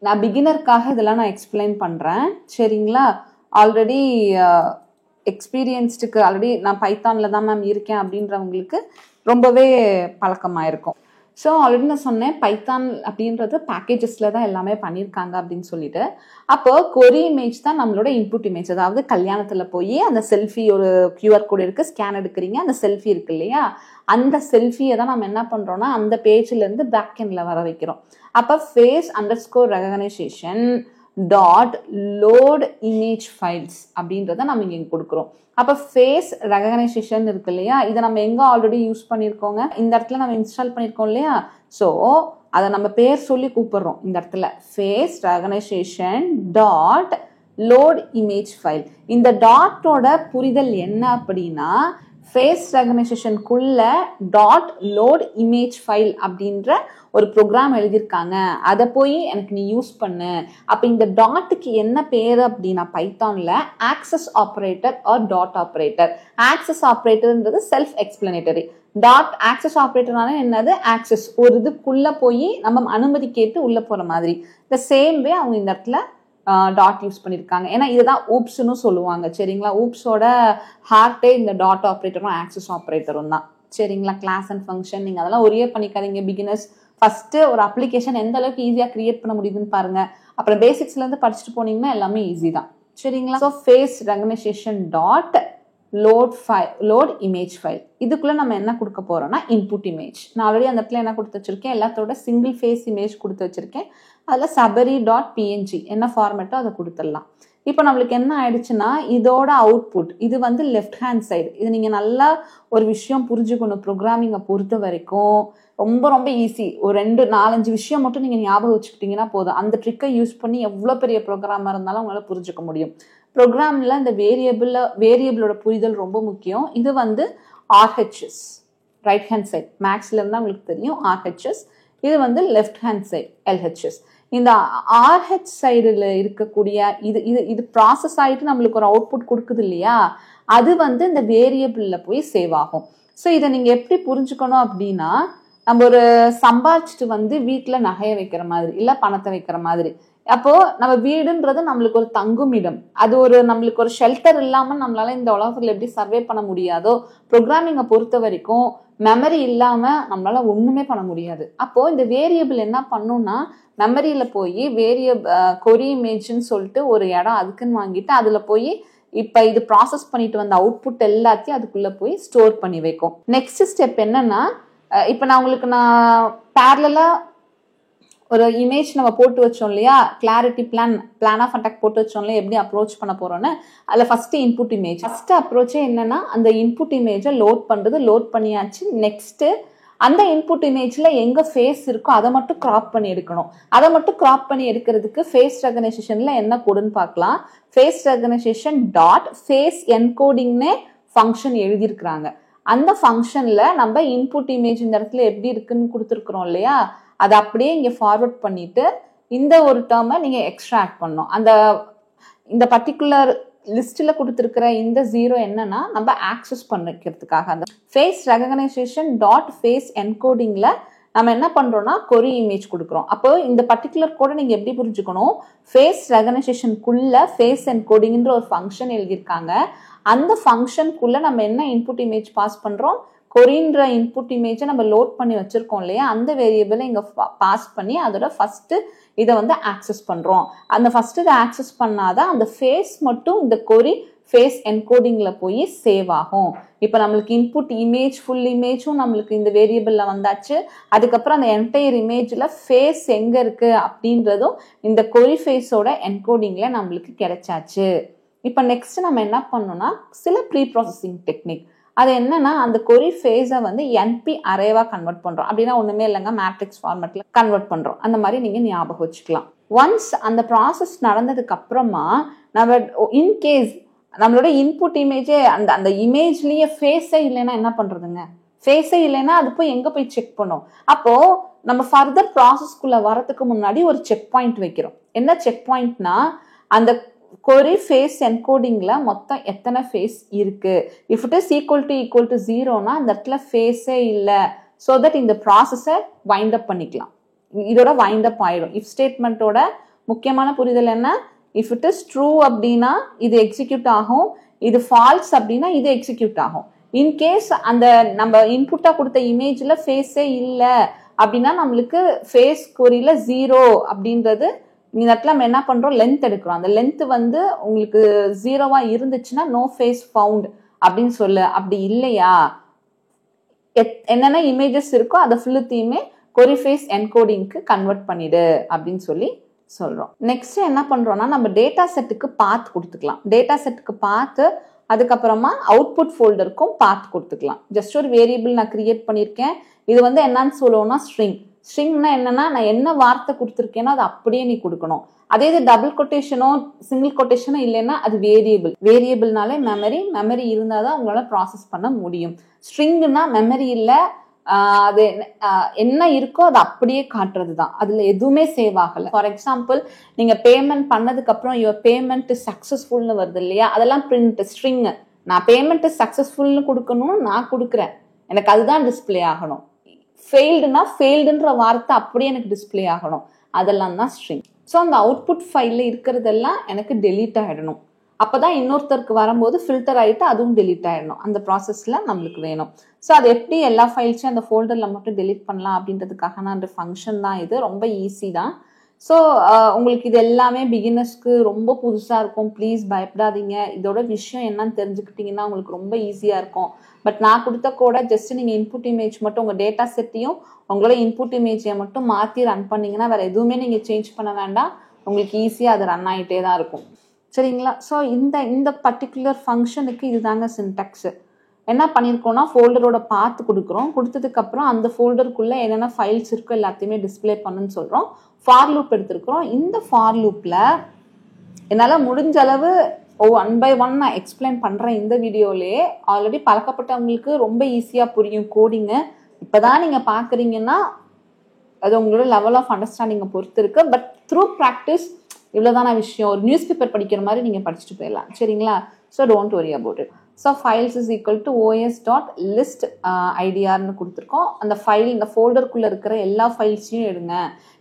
நான் பிகினருக்காக இதெல்லாம் நான் எக்ஸ்பிளைன் பண்ணுறேன், சரிங்களா? ஆல்ரெடி எக்ஸ்பீரியன்ஸ்டுக்கு ஆல்ரெடி நான் பைத்தானில் தான் மேம் இருக்கேன் அப்படின்றவங்களுக்கு ரொம்பவே பழக்கமாக இருக்கும். ஸோ ஆல்ரெடி நான் சொன்னேன் பைத்தான் அப்படின்றது பேக்கேஜஸில் தான் எல்லாமே பண்ணியிருக்காங்க அப்படின்னு சொல்லிட்டு. அப்போ கொரி இமேஜ் தான் நம்மளோட இன்புட் இமேஜ். அதாவது கல்யாணத்தில் போய் அந்த செல்ஃபி ஒரு QR கோட் இருக்குது, ஸ்கேன் எடுக்கிறீங்க, அந்த செல்ஃபி இருக்கு இல்லையா, அந்த செல்ஃபியை தான் நம்ம என்ன பண்ணுறோம்னா அந்த பேஜ்லேருந்து பேக் எண்டில் வர வைக்கிறோம். அப்போ face underscore recognition dot load image files அப்படின்றத நம்ம இங்கே கொடுக்குறோம். அப்போ ஃபேஸ் ரெகக்னைசேஷன் இருக்கு இல்லையா, இதை நம்ம எங்கே ஆல்ரெடி யூஸ் பண்ணியிருக்கோங்க, இந்த இடத்துல நம்ம இன்ஸ்டால் பண்ணியிருக்கோம் இல்லையா. ஸோ அதை நம்ம பேர் சொல்லி கூப்பிடுறோம் இந்த இடத்துல face recognition dot load image file. இந்த டாட்டோட புரிதல் என்ன அப்படின்னா ஃபேஸ் ரெகக்னைசேஷனுக்குள்ள டாட் லோட் இமேஜ் ஃபைல் அப்படின்ற ஒரு ப்ரோக்ராம் எழுதியிருக்காங்க, அதை போய் எனக்கு நீ யூஸ் பண்ணு. அப்போ இந்த டாட்டுக்கு என்ன பேர் அப்படின்னா பைத்தானில் access operator or dot operator. Access ஆப்ரேட்டர்ன்றது செல்ஃப் எக்ஸ்பிளனேட்டரி. டாட் ஆக்சஸ் ஆப்ரேட்டர்னால என்னது, ஆக்சஸ் ஒரு இதுக்குள்ளே போய் நம்ம அனுமதி கேட்டு உள்ளே போகிற மாதிரி. இந்த சேம் வே அவங்க இந்த இடத்துல டாட் யூஸ் பண்ணியிருக்காங்க. ஏன்னா இதுதான் ஊப்ஸ்ன்னு சொல்லுவாங்க, சரிங்களா? ஊப்ஸோட ஹார்ட்டே இந்த டாட் ஆப்ரேட்டரும் ஆக்சஸ் ஆப்ரேட்டரும் தான், சரிங்களா? கிளாஸ் அண்ட் ஃபங்க்ஷன் நீங்கள் அதெல்லாம் ஒரே பண்ணிக்காதீங்க பிகினர்ஸ். ஃபஸ்ட்டு ஒரு அப்ளிகேஷன் எந்த அளவுக்கு ஈஸியாக கிரியேட் பண்ண முடியுதுன்னு பாருங்கள். அப்புறம் பேசிக்ஸ்லேருந்து படிச்சுட்டு போனீங்கன்னா எல்லாமே ஈஸி தான், சரிங்களா? So face recognition dot load image file. இதுக்குள்ளே நம்ம என்ன கொடுக்க போகிறோம்னா இன்புட் இமேஜ். நான் ஆல்ரெடி அந்த இடத்துல என்ன கொடுத்து வச்சுருக்கேன், எல்லாத்தோட சிங்கிள் ஃபேஸ் இமேஜ் கொடுத்து வச்சுருக்கேன். அதில் சபரி டாட் PNG என்ன ஃபார்மேட்டோ அதை கொடுத்துடலாம். இப்போ நம்மளுக்கு என்ன ஆயிடுச்சுன்னா இதோட அவுட்புட் இது வந்து லெஃப்ட் ஹேண்ட் சைடு. இது நீங்கள் நல்லா ஒரு விஷயம் புரிஞ்சுக்கணும், ப்ரோக்ராமிங்கை பொறுத்த வரைக்கும் ரொம்ப ரொம்ப ஈஸி. ஒரு 2-4-5 விஷயம் மட்டும் நீங்கள் ஞாபகம் வச்சுக்கிட்டீங்கன்னா போதும். அந்த ட்ரிக்கை யூஸ் பண்ணி எவ்வளோ பெரிய ப்ரோக்ராமாக இருந்தாலும் உங்களால் புரிஞ்சுக்க முடியும். ப்ரோக்ராமில் இந்த வேரியபிளோட புரிதல் ரொம்ப முக்கியம். இது வந்து RHS ரைட் ஹேண்ட் சைட், மேக்ஸில் இருந்தால் உங்களுக்கு தெரியும் RHS. இது வந்து லெஃப்ட் ஹேண்ட் சைட் LHS. இந்த RH சைடில் இருக்கக்கூடிய இது ப்ராசஸ் ஆகிட்டு நம்மளுக்கு ஒரு அவுட்புட் கொடுக்குது இல்லையா, அது வந்து இந்த வேரியபிளில் போய் சேவ் ஆகும். ஸோ இதை நீங்கள் எப்படி புரிஞ்சுக்கணும் அப்படின்னா நம்ம ஒரு சம்பாதிச்சுட்டு வந்து வீட்டில் நகையை வைக்கிற மாதிரி இல்லை பணத்தை வைக்கிற மாதிரி. அப்போ நம்ம வீடுன்றது நம்மளுக்கு ஒரு தங்கும் இடம், அது ஒரு நம்மளுக்கு ஒரு ஷெல்டர் இல்லாமல் நம்மளால இந்த உலகத்தில் எப்படி சர்வே பண்ண முடியாதோ ப்ரோக்ராமிங்கை பொறுத்த வரைக்கும் மெமரி இல்லாமல் நம்மளால ஒன்றுமே பண்ண முடியாது. அப்போ இந்த வேரியபிள் என்ன பண்ணுன்னா மெமரியில் போய் கொரி இமேஜ்னு சொல்லிட்டு ஒரு இடம் அதுக்குன்னு வாங்கிட்டு அதில் போய் இப்போ இது ப்ராசஸ் பண்ணிட்டு வந்த அவுட்புட் எல்லாத்தையும் அதுக்குள்ளே போய் ஸ்டோர் பண்ணி வைக்கும். நெக்ஸ்ட் ஸ்டெப் என்னன்னா, இப்போ நான் பேரலாக ஒரு இமேஜ் நம்ம போட்டு வச்சோம் இல்லையா, கிளாரிட்டி பிளான் ஆஃப் அட்டாக் போட்டு வச்சோம் இல்லையா, எப்படி அப்ரோச் பண்ண போறோம்னு. அதில் ஃபர்ஸ்ட் இன்புட் இமேஜ். ஃபர்ஸ்ட் அப்ரோச்சே என்னன்னா அந்த இன்புட் இமேஜை லோட் பண்ணியாச்சு. நெக்ஸ்ட் அந்த இன்புட் இமேஜ்ல எங்க ஃபேஸ் இருக்கோ அதை மட்டும் கிராப் பண்ணி எடுக்கணும். அதை மட்டும் கிராப் பண்ணி எடுக்கிறதுக்கு ஃபேஸ் ரெகக்னைசேஷன்ல என்ன கோடுன்னு பார்க்கலாம். ஃபேஸ் ரெகக்னைசேஷன் டாட் ஃபேஸ் என்கோடிங்னே ஃபங்க்ஷன் எழுதியிருக்கிறாங்க. அந்த ஃபங்க்ஷன்ல நம்ம இன்புட் இமேஜ் இந்த இடத்துல எப்படி இருக்குன்னு கொடுத்துருக்குறோம் இல்லையா, அதை அப்படியே இங்கே ஃபார்வர்ட் பண்ணிட்டு இந்த ஒரு டேர்மை நீங்கள் எக்ஸ்ட்ரா ஆட் பண்ணணும். இந்த பர்டிகுலர் லிஸ்ட்ல கொடுத்துருக்கிற இந்த 0 என்னன்னா நம்ம ஆக்சஸ் பண்ணிக்கிறதுக்காக அந்த ஃபேஸ் ரெகனைசேஷன் டாட் ஃபேஸ் என்கோடிங்ல நம்ம என்ன பண்றோம்னா கொரி இமேஜ் கொடுக்குறோம். அப்போ இந்த பர்டிகுலர் கோடை நீங்க எப்படி புரிஞ்சுக்கணும், ஃபேஸ் ரெகனைசேஷனுக்குள்ள ஃபேஸ் என்கோடிங்ன்ற ஒரு ஃபங்க்ஷன் எழுதியிருக்காங்க. அந்த ஃபங்க்ஷனுக்குள்ள நம்ம என்ன இன்புட் இமேஜ் பாஸ் பண்றோம், கொரின்ற இன்புட் இமேஜை நம்ம லோட் பண்ணி வச்சிருக்கோம் இல்லையா, அந்த வேரியபிளை இங்க பாஸ் பண்ணி அதோட ஃபர்ஸ்ட் இதை வந்து ஆக்சஸ் பண்றோம். அந்த ஃபர்ஸ்ட் இதை ஆக்சஸ் பண்ணாதான் அந்த ஃபேஸ் மட்டும் இந்த கொரி ஃபேஸ் என்கோடிங்ல போய் சேவ் ஆகும். இப்போ நம்மளுக்கு இன்புட் இமேஜ் ஃபுல் இமேஜும் நம்மளுக்கு இந்த வேரியபிள்ல வந்தாச்சு. அதுக்கப்புறம் அந்த என்டையர் இமேஜ்ல ஃபேஸ் எங்க இருக்கு அப்படின்றதும் இந்த கொரி ஃபேஸோட என்கோடிங்ல நம்மளுக்கு கிடைச்சாச்சு. இப்போ நெக்ஸ்ட் நம்ம என்ன பண்ணோம்னா சில ப்ரீ ப்ராசஸிங் டெக்னிக். அது என்னன்னா அந்த கொரி ஃபேஸை வந்து என்பி அரேவா கன்வெர்ட் பண்றோம். அப்படின்னா ஒண்ணுமே இல்லைங்க, மேட்ரிக்ஸ் ஃபார்மேட்ல கன்வெர்ட் பண்றோம். அந்த மாதிரி நீங்க ஞாபகம் வச்சுக்கலாம். ஒன்ஸ் அந்த ப்ராசஸ் நடந்ததுக்கு அப்புறமா நம்ம இன்கேஸ் நம்மளோட இன்புட் இமேஜே அந்த இமேஜ்லயே ஃபேஸே இல்லைன்னா என்ன பண்றதுங்க, ஃபேஸே இல்லைன்னா அது போய் எங்க போய் செக் பண்ணும். அப்போ நம்ம ஃபர்தர் ப்ராசஸ்க்குள்ள வரதுக்கு முன்னாடி ஒரு செக் பாயிண்ட் வைக்கிறோம். என்ன செக் பாயிண்ட்னா அந்த கொரி ஃபேஸ் என்கோடிங்ல மொத்தம் எத்தனை ஃபேஸ் இருக்கு. If it is equal to 0னா அந்த இடத்துல ஃபேஸே இல்லை. ஸோ தட் இந்த ப்ராசஸை வைண்ட் அப் பண்ணிக்கலாம். இதோட வைண்ட் அப் ஆயிடும். இஃப் ஸ்டேட்மெண்ட்டோட முக்கியமான புரிதல் என்ன, இஃப் இட் இஸ் ட்ரூ அப்படின்னா இது எக்ஸிக்யூட் ஆகும், இது ஃபால்ஸ் அப்படின்னா இது எக்ஸிக்யூட் ஆகும். இன்கேஸ் அந்த நம்ம இன்புட்டா கொடுத்த இமேஜ்ல ஃபேஸே இல்லை அப்படின்னா நம்மளுக்கு ஃபேஸ் கொரியில 0 அப்படின்றது இந்த இடத்துல நம்ம என்ன பண்றோம், லென்த் எடுக்கிறோம். அந்த லென்த் வந்து உங்களுக்கு 0வா இருந்துச்சுன்னா நோ ஃபேஸ் ஃபவுண்ட் அப்படின்னு சொல்லு. அப்படி இல்லையா என்னென்ன இமேஜஸ் இருக்கோ அதை ஃபுல்லுத்தையுமே கொரி ஃபேஸ் என்கோடிங்க்கு கன்வெர்ட் பண்ணிடு அப்படின்னு சொல்லி சொல்றோம். நெக்ஸ்ட் என்ன பண்றோம்னா நம்ம டேட்டா செட்டுக்கு பாத் கொடுத்துக்கலாம். டேட்டா செட்டுக்கு பார்த்து அதுக்கப்புறமா அவுட்புட் ஃபோல்டருக்கும் பாத் கொடுத்துக்கலாம். ஜஸ்ட் ஒரு வேரியபிள் நான் கிரியேட் பண்ணியிருக்கேன். இது வந்து என்னன்னு சொல்லுவோம்னா ஸ்ட்ரிங். ஸ்ட்ரிங்னா என்னன்னா நான் என்ன வார்த்தை கொடுத்துருக்கேனோ அதை அப்படியே நீ கொடுக்கணும். அதே இது டபுள் கொட்டேஷனோ சிங்கிள் கொட்டேஷனோ இல்லைன்னா அது வேரியபிள். வேரியபிள்னாலே மெமரி இருந்தால் தான் உங்களால் ப்ராசஸ் பண்ண முடியும். ஸ்ட்ரிங்னா மெமரி இல்லை, அது என்ன இருக்கோ அதை அப்படியே காட்டுறது தான், அதுல எதுவுமே சேவ் ஆகலை. ஃபார் எக்ஸாம்பிள் நீங்க பேமெண்ட் பண்ணதுக்கு அப்புறம் யுவர் பேமெண்ட் சக்சஸ்ஃபுல்னு வருது இல்லையா, அதெல்லாம் பிரிண்ட் ஸ்ட்ரிங். நான் பேமெண்ட் சக்சஸ்ஃபுல்னு கொடுக்கணும்னு நான் கொடுக்குறேன், எனக்கு அதுதான் டிஸ்பிளே ஆகணும். ஃபெயில்டுனா ஃபெயில்டுன்ற வார்த்தை அப்படியே எனக்கு டிஸ்பிளே ஆகணும், அதெல்லாம் தான் ஸ்ட்ரிங். ஸோ அந்த அவுட்புட் ஃபைலில் இருக்கிறதெல்லாம் எனக்கு டெலீட் ஆகிடணும். அப்போதான் இன்னொருத்தருக்கு வரும்போது ஃபில்டர் ஆகிட்டு அதுவும் டெலீட் ஆகிடணும். அந்த ப்ராசஸில் நம்மளுக்கு வேணும். ஸோ அது எப்படி எல்லா ஃபைல்ஸையும் அந்த ஃபோல்டரில் மட்டும் டெலீட் பண்ணலாம் அப்படின்றதுக்காக நான் அந்த ஃபங்க்ஷன் தான் இது. ரொம்ப ஈஸி தான். ஸோ உங்களுக்கு இது எல்லாமே பிகினர்ஸ்க்கு ரொம்ப புதுசாக இருக்கும். ப்ளீஸ் பயப்படாதீங்க. இதோட விஷயம் என்னன்னு தெரிஞ்சுக்கிட்டிங்கன்னா உங்களுக்கு ரொம்ப ஈஸியாக இருக்கும். பட் நான் கொடுத்த கூட ஜஸ்ட் நீங்கள் இன்புட் இமேஜ் மட்டும் உங்கள் டேட்டா செட்டையும் உங்களோட இன்புட் இமேஜை மட்டும் மாற்றி ரன் பண்ணிங்கன்னா வேறு எதுவுமே நீங்கள் சேஞ்ச் பண்ண வேண்டாம். உங்களுக்கு ஈஸியாக அது ரன் ஆகிட்டே தான் இருக்கும். சரிங்களா? ஸோ இந்த பர்டிகுலர் ஃபங்க்ஷனுக்கு இதுதாங்க சின்டாக்ஸு. என்ன பண்ணியிருக்கோம்னா ஃபோல்டரோட பார்த்து கொடுக்குறோம். கொடுத்ததுக்கப்புறம் அந்த ஃபோல்டருக்குள்ளே என்னென்ன ஃபைல்ஸ் இருக்கோ எல்லாத்தையுமே டிஸ்பிளே பண்ணுன்னு சொல்கிறோம். ஃபார் லூப் எடுத்துருக்குறோம். இந்த ஃபார் லூப்பில் என்னால் முடிஞ்ச அளவு ஒன் பை ஒன் நான் எக்ஸ்பிளைன் பண்ணுறேன் இந்த வீடியோலேயே. ஆல்ரெடி பழக்கப்பட்டவங்களுக்கு ரொம்ப ஈஸியாக புரியும் கோடிங்கு. இப்போ தான் நீங்கள் பார்க்குறீங்கன்னா அது உங்களோட லெவல் ஆஃப் அண்டர்ஸ்டாண்டிங்கை பொறுத்து இருக்குது. பட் த்ரூ ப்ராக்டிஸ் இவ்வளோதான விஷயம். ஒரு நியூஸ் பேப்பர் படிக்கிற மாதிரி நீங்கள் படிச்சுட்டு போயிடலாம். சரிங்களா? So don't worry about it. So files is equal to os.list idrன்னு கொடுத்துருக்கோம். அந்த ஃபைல் இந்த ஃபோல்டருக்குள்ளே இருக்கிற எல்லா ஃபைல்ஸையும் எடுங்க.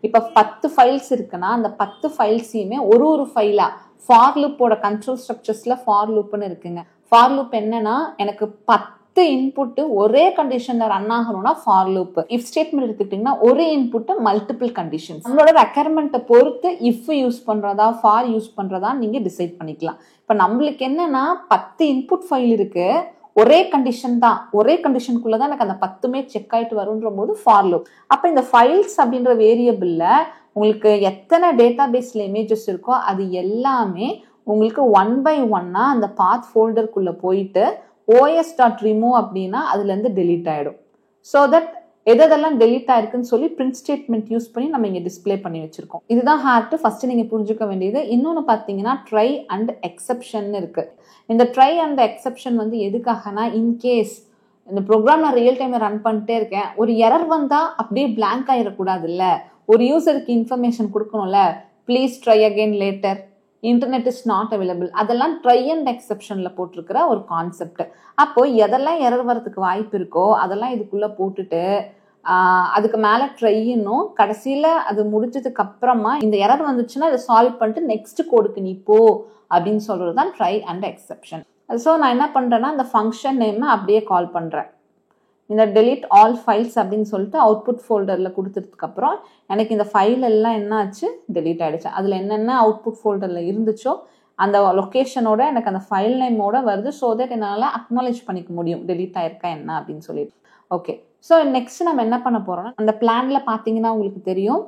இப்போ 10 ஃபைல்ஸ் இருக்குன்னா அந்த 10 ஃபைல்ஸையுமே ஒரு ஃபைலாக ஃபார் லூப்போட கண்ட்ரோல் ஸ்ட்ரக்சர்ஸில் ஃபார் லூப்னு இருக்குங்க. ஃபார் லூப் என்னன்னா எனக்கு 10 இன்புட்டு ஒரே கண்டிஷன்ல ரன் ஆகணும்னா ஃபார் லூப். இஃப் ஸ்டேட்மெண்ட் எடுத்துக்கிட்டீங்கன்னா ஒரே இன்புட் மல்டிபிள் கண்டிஷன்ஸ். நம்மளோட ரெக்யர்மெண்ட்டை பொறுத்து இஃப் யூஸ் பண்றதா ஃபார் யூஸ் பண்றதா நீங்க டிசைட் பண்ணிக்கலாம். இப்போ நம்மளுக்கு என்னன்னா 10 இன்புட் ஃபைல் இருக்கு, ஒரே கண்டிஷன் தான், ஒரே கண்டிஷனுக்குள்ளதான் எனக்கு அந்த 10மே செக் ஆயிட்டு வரும்ன்ற போது ஃபார் லூப். அப்ப இந்த ஃபைல்ஸ் அப்படின்ற வேரியபிள்ல உங்களுக்கு எத்தனை டேட்டா பேஸ்ல இமேஜஸ் இருக்கோ அது எல்லாமே உங்களுக்கு ஒன் பை ஒன்னா அந்த பாத் ஃபோல்டருக்குள்ள போயிட்டு os.remove அப்படின்னா அதுல இருந்து டெலீட் ஆயிடும். ஸோ தட் எதெல்லாம் டெலீட் ஆயிருக்குன்னு சொல்லி பிரிண்ட் ஸ்டேட்மெண்ட் யூஸ் பண்ணி நம்ம இங்க டிஸ்பிளே பண்ணி வச்சிருக்கோம். இதுதான் ஹார்ட். ஃபர்ஸ்ட் நீங்க புரிஞ்சுக்க வேண்டியது. இன்னொன்னு பாத்தீங்கன்னா ட்ரை அண்ட் எக்ஸெப்ஷன் இருக்கு. இந்த ட்ரை அண்ட் எக்ஸெப்ஷன் வந்து எதுக்காகனா இன்கேஸ் இந்த ப்ரோக்ராம் நான் ரியல் டைம்ல ரன் பண்ணிட்டே இருக்கேன், ஒரு எரர் வந்தா அப்படியே பிளாங்க் ஆயிடக்கூடாது இல்ல, ஒரு யூசருக்கு இன்ஃபர்மேஷன் கொடுக்கணும்ல. Please try again later, internet is not available, அதெல்லாம் ட்ரை அண்ட் எக்ஸெப்ஷன்ல போட்டிருக்கிற ஒரு கான்செப்ட். அப்போ எதெல்லாம் எரர் வரதுக்கு வாய்ப்பு இருக்கோ அதெல்லாம் இதுக்குள்ள போட்டுட்டு அதுக்கு மேல ட்ரைன்னும் கடைசியில அது முடிஞ்சதுக்கு அப்புறமா இந்த எரர் வந்துச்சுன்னா இதை சால்வ் பண்ணிட்டு நெக்ஸ்ட் கோடுக்கு நீ போ அப்படின்னு சொல்றது தான் ட்ரை அண்ட் எக்ஸெப்ஷன். ஸோ நான் என்ன பண்றேன்னா இந்த ஃபங்க்ஷன் நேம் அப்படியே கால் பண்றேன். இந்த delete all files அப்படின்னு சொல்லிட்டு அவுட்புட் ஃபோல்டரில் கொடுத்ததுக்கு அப்புறம் எனக்கு இந்த ஃபைல் எல்லாம் என்ன ஆச்சு, delete ஆயிடுச்சு. அதில் என்னென்ன அவுட்புட் ஃபோல்டரில் இருந்துச்சோ அந்த லொக்கேஷனோட எனக்கு அந்த ஃபைல் நேமோட வருது. ஸோ தட் என்னால் அக்னாலேஜ் பண்ணிக்க முடியும் delete ஆயிருக்கா என்ன அப்படின்னு சொல்லிட்டு. ஓகே, ஸோ நெக்ஸ்ட் நம்ம என்ன பண்ண போறோம்னா அந்த பிளான்ல பார்த்தீங்கன்னா உங்களுக்கு தெரியும்,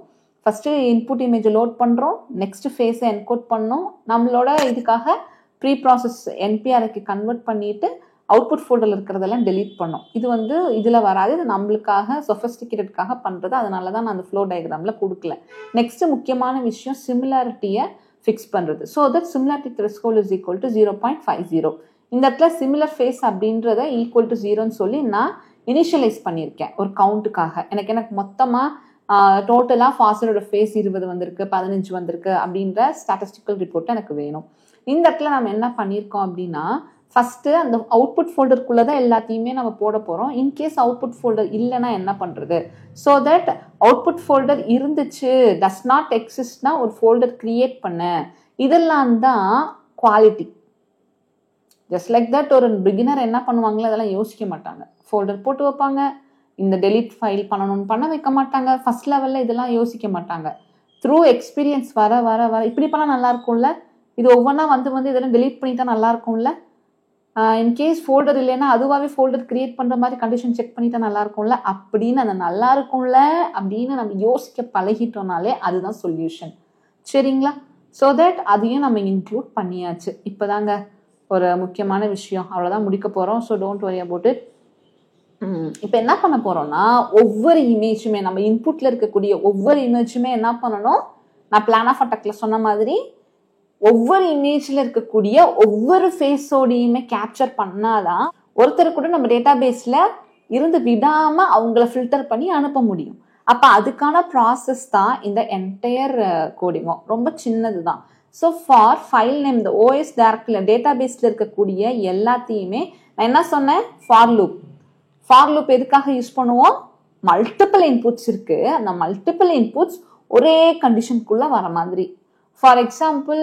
ஃபர்ஸ்ட் இன்புட் இமேஜ் லோட் பண்ணுறோம், நெக்ஸ்ட் ஃபேஸை என்கோட் பண்ணோம், நம்மளோட இதுக்காக ப்ரீ ப்ராசஸ் என்பிஆர்க்கு கன்வெர்ட் பண்ணிட்டு அவுட்புட் ஃபோல்டரில் இருக்கிறதெல்லாம் டெலீட் பண்ணோம். இது இதில் வராது, இது நம்மளுக்காக சொஃபஸ்டிகேட்டட்காக பண்ணுறது, அதனால தான் நான் அந்த ஃப்ளோ டயக்ராமில் கொடுக்கல. நெக்ஸ்ட் முக்கியமான விஷயம் சிமிலாரிட்டியை ஃபிக்ஸ் பண்ணுறது. So that similarity threshold is equal to 0.50. இந்த இடத்துல சிமிலர் ஃபேஸ் அப்படின்றத ஈக்குவல் டு 0ன்னு சொல்லி நான் இனிஷியலைஸ் பண்ணியிருக்கேன் ஒரு கவுண்ட்டுக்காக. எனக்கு மொத்தமாக டோட்டலாக ஃபாசிலோட ஃபேஸ் 20 வந்திருக்கு, 15 வந்திருக்கு அப்படின்ற ஸ்டாட்டிஸ்டிக்கல் ரிப்போர்ட் எனக்கு வேணும். இந்த இடத்துல நம்ம என்ன பண்ணியிருக்கோம் அப்படின்னா ஃபர்ஸ்ட் அந்த அவுட்புட் ஃபோல்டருக்குள்ள தான் எல்லாத்தையுமே நம்ம போட போறோம். இன்கேஸ் அவுட்புட் ஃபோல்டர் இல்லைன்னா என்ன பண்றது? ஸோ தட் அவுட்புட் ஃபோல்டர் இருந்துச்சு, டஸ் நாட் எக்ஸிஸ்ட்னா ஒரு ஃபோல்டர் கிரியேட் பண்ண, இதெல்லாம் தான் குவாலிட்டி. ஜஸ்ட் லைக் தட் ஒரு பிகினர் என்ன பண்ணுவாங்களோ அதெல்லாம் யோசிக்க மாட்டாங்க, ஃபோல்டர் போட்டு வைப்பாங்க, இந்த டெலிட் ஃபைல் பண்ணணும்னு பண்ண வைக்க மாட்டாங்க. ஃபர்ஸ்ட் லெவல்ல இதெல்லாம் யோசிக்க மாட்டாங்க. த்ரூ எக்ஸ்பீரியன்ஸ் வர வர வர இப்படி பண்ணால் நல்லா இருக்கும்ல, இது ஒவ்வொன்றா வந்து இதெல்லாம் டெலீட் பண்ணிட்டா நல்லா இருக்கும்ல, இன்கேஸ் ஃபோல்டர் இல்லைன்னா அதுவாகவே ஃபோல்டர் கிரியேட் பண்ணுற மாதிரி கண்டிஷன் செக் பண்ணிட்டா நல்லா இருக்கும்ல அப்படின்னு, அந்த நல்லா இருக்கும்ல அப்படின்னு நம்ம யோசிக்க பழகிட்டோம்னாலே அதுதான் சொல்யூஷன். சரிங்களா? ஸோ தட் அதையும் நம்ம இன்க்ளூட் பண்ணியாச்சு. இப்போதாங்க ஒரு முக்கியமான விஷயம், அவ்வளோதான் முடிக்க போகிறோம். So don't worry about it. இப்போ என்ன பண்ண போகிறோம்னா ஒவ்வொரு இமேஜுமே நம்ம இன்புட்டில் இருக்கக்கூடிய ஒவ்வொரு இமேஜுமே என்ன பண்ணணும், நான் பிளான் ஆஃப் அட்டாக்ல சொன்ன மாதிரி ஒவ்வொரு இமேஜ்ல இருக்கக்கூடிய ஒவ்வொரு ஃபேஸோடையுமே கேப்சர் பண்ணாதான் ஒருத்தர் கூட நம்ம டேட்டா பேஸ்ல இருந்து விடாம அவங்கள ஃபில்டர் பண்ணி அனுப்ப முடியும். அப்ப அதுக்கான ப்ராசஸ் தான் இந்த என்டையர் கோடிங்கும். ரொம்ப சின்னது தான். ஸோ ஃபார் ஃபைல் நேம் இந்த ஓஎஸ் டைரக்ட்ல டேட்டா பேஸ்ல இருக்கக்கூடிய எல்லாத்தையுமே நான் என்ன சொன்னேன், ஃபார் லூப். ஃபார் லூப் எதுக்காக யூஸ் பண்ணுவோம், மல்டிபிள் இன்புட்ஸ் இருக்கு, அந்த மல்டிபிள் இன்புட்ஸ் ஒரே கண்டிஷனுக்குள்ள வர மாதிரி. ஃபார் எக்ஸாம்பிள்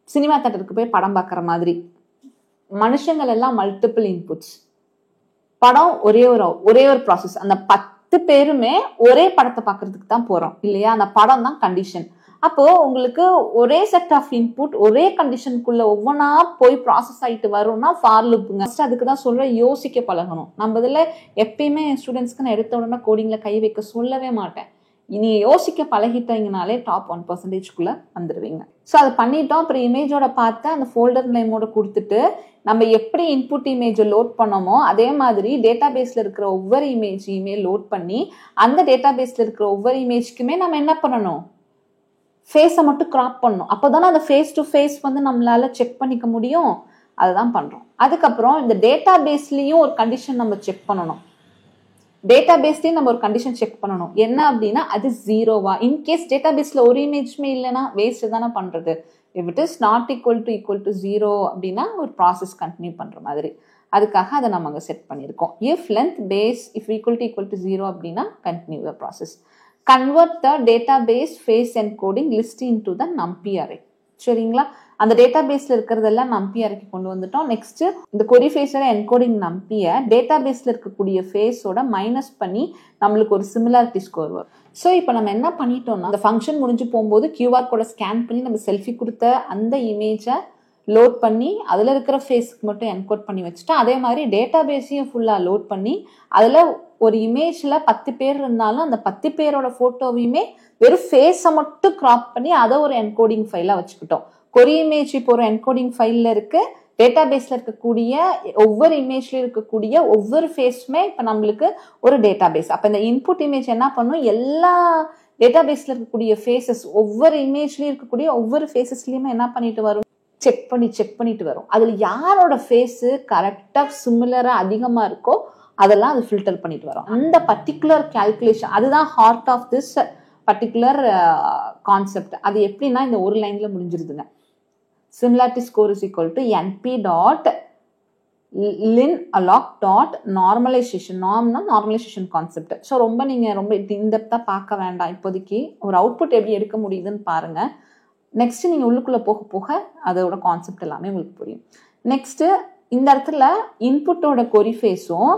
சினிமா தேட்டருக்கு போய் படம் பார்க்குற மாதிரி, மனுஷங்கள் எல்லாம் மல்டிபிள் இன்புட்ஸ், படம் ஒரே ஒரு ப்ராசஸ். அந்த 10 பேருமே ஒரே படத்தை பார்க்கறதுக்கு தான் போறோம் இல்லையா, அந்த படம் தான் கண்டிஷன். அப்போ உங்களுக்கு ஒரே செட் ஆஃப் இன்புட் ஒரே கண்டிஷனுக்குள்ள ஒவ்வொன்றா போய் ப்ராசஸ் ஆகிட்டு வரும்னா ஃபார் லூப்புங்க. அதுக்கு தான் சொல்ற யோசிக்க பழகணும். நம்ம இதில் எப்பயுமே ஸ்டூடெண்ட்ஸ்க்கு நான் எடுத்த உடனே கோடிங்ல கை வைக்க சொல்லவே மாட்டேன். இனி யோசிக்க பழகிட்டீங்கனாலே டாப் 1%க்குள்ள வந்துடுவீங்க. ஸோ அதை பண்ணிட்டோம். அப்புறம் இமேஜோட பார்த்து அந்த ஃபோல்டர் நேமோட கொடுத்துட்டு நம்ம எப்படி இன்புட் இமேஜை லோட் பண்ணோமோ அதே மாதிரி டேட்டா பேஸ்ல இருக்கிற ஒவ்வொரு இமேஜையுமே லோட் பண்ணி அந்த டேட்டா பேஸ்ல இருக்கிற ஒவ்வொரு இமேஜ்க்குமே நம்ம என்ன பண்ணணும், ஃபேஸை மட்டும் கிராப் பண்ணணும். அப்போதானே அந்த ஃபேஸ் டு ஃபேஸ் நம்மளால செக் பண்ணிக்க முடியும். அதுதான் பண்றோம். அதுக்கப்புறம் இந்த டேட்டா பேஸ்லயும் ஒரு கண்டிஷன் நம்ம செக் பண்ணணும். டேட்டா பேஸ்லயும் நம்ம ஒரு கண்டிஷன் செக் பண்ணணும். என்ன அப்படின்னா அது 0வா. இன்கேஸ் டேட்டா பேஸ்ல ஒரு இமேஜ்மே இல்லைன்னா வேஸ்ட் தானே பண்றது. If it is not equal to 0 அப்படின்னா ஒரு ப்ராசஸ் கண்டினியூ பண்ற மாதிரி. அதுக்காக அதை நம்ம அங்கே செட் பண்ணியிருக்கோம். If length face if equal to 0 அப்படின்னா continue the process. Convert the database face encoding list into the numpy array. சரிங்களா? அந்த டேட்டா பேஸ்ல இருக்கிறதெல்லாம் நம்பி அரேக்கு கொண்டு வந்துட்டோம். நெக்ஸ்ட் இந்த கொரி ஃபேஸோட என்கோடிங் நம்பியை டேட்டா பேஸ்ல இருக்கக்கூடிய ஃபேஸோட மைனஸ் பண்ணி நம்மளுக்கு ஒரு சிமிலாரிட்டி ஸ்கோர் வரும். ஸோ இப்போ நம்ம என்ன பண்ணிட்டோம்னா அந்த ஃபங்க்ஷன் முடிஞ்சு போகும்போது கியூஆர் கோடை ஸ்கேன் பண்ணி நம்ம செல்ஃபி கொடுத்த அந்த இமேஜை லோட் பண்ணி அதில் இருக்கிற ஃபேஸ்க்கு மட்டும் என்கோட் பண்ணி வச்சுட்டோம். அதே மாதிரி டேட்டா பேஸையும் ஃபுல்லாக லோட் பண்ணி அதில் ஒரு இமேஜில் 10 பேர் இருந்தாலும் அந்த 10 பேரோட ஃபோட்டோவையுமே வெறும் ஃபேஸை மட்டும் கிராப் பண்ணி அதை ஒரு என்கோடிங் ஃபைலாக வச்சுக்கிட்டோம். கொரி இமேஜ் இப்போ ஒரு என்கோடிங் ஃபைலில் இருக்கு. டேட்டா பேஸ்ல இருக்கக்கூடிய ஒவ்வொரு இமேஜ்லயும் இருக்கக்கூடிய ஒவ்வொரு ஃபேஸுமே இப்போ நம்மளுக்கு ஒரு டேட்டா பேஸ். அப்போ இந்த இன்புட் இமேஜ் என்ன பண்ணும், எல்லா டேட்டா பேஸ்ல இருக்கக்கூடிய ஃபேஸஸ் ஒவ்வொரு இமேஜ்லயும் இருக்கக்கூடிய ஒவ்வொரு ஃபேஸஸ்லயுமே என்ன பண்ணிட்டு வரும், செக் பண்ணிட்டு வரும். அதுல யாரோட ஃபேஸ் கரெக்டா சிமிலரா அதிகமா இருக்கோ அதெல்லாம் அது ஃபில்டர் பண்ணிட்டு வரும். அந்த பர்டிகுலர் கால்குலேஷன் அதுதான் heart of this particular concept. அது எப்படின்னா இந்த ஒரு லைன்ல முடிஞ்சிருதுங்க. similarity score is equal to np dot lin alloc dot normalization. நார்ம்னா நார்மலைசேஷன் கான்செப்ட். ஸோ நீங்கள் ரொம்ப இன்டெப்த்தாக பார்க்க வேண்டாம். இப்போதைக்கு ஒரு அவுட்புட் எப்படி எடுக்க முடியுதுன்னு பாருங்க. நெக்ஸ்ட் நீங்கள் உள்ளுக்குள்ளே போக போக அதோட கான்செப்ட் எல்லாமே உங்களுக்கு புரியும். நெக்ஸ்ட் இந்த இடத்துல இன்புட்டோட கொரி ஃபேஸும்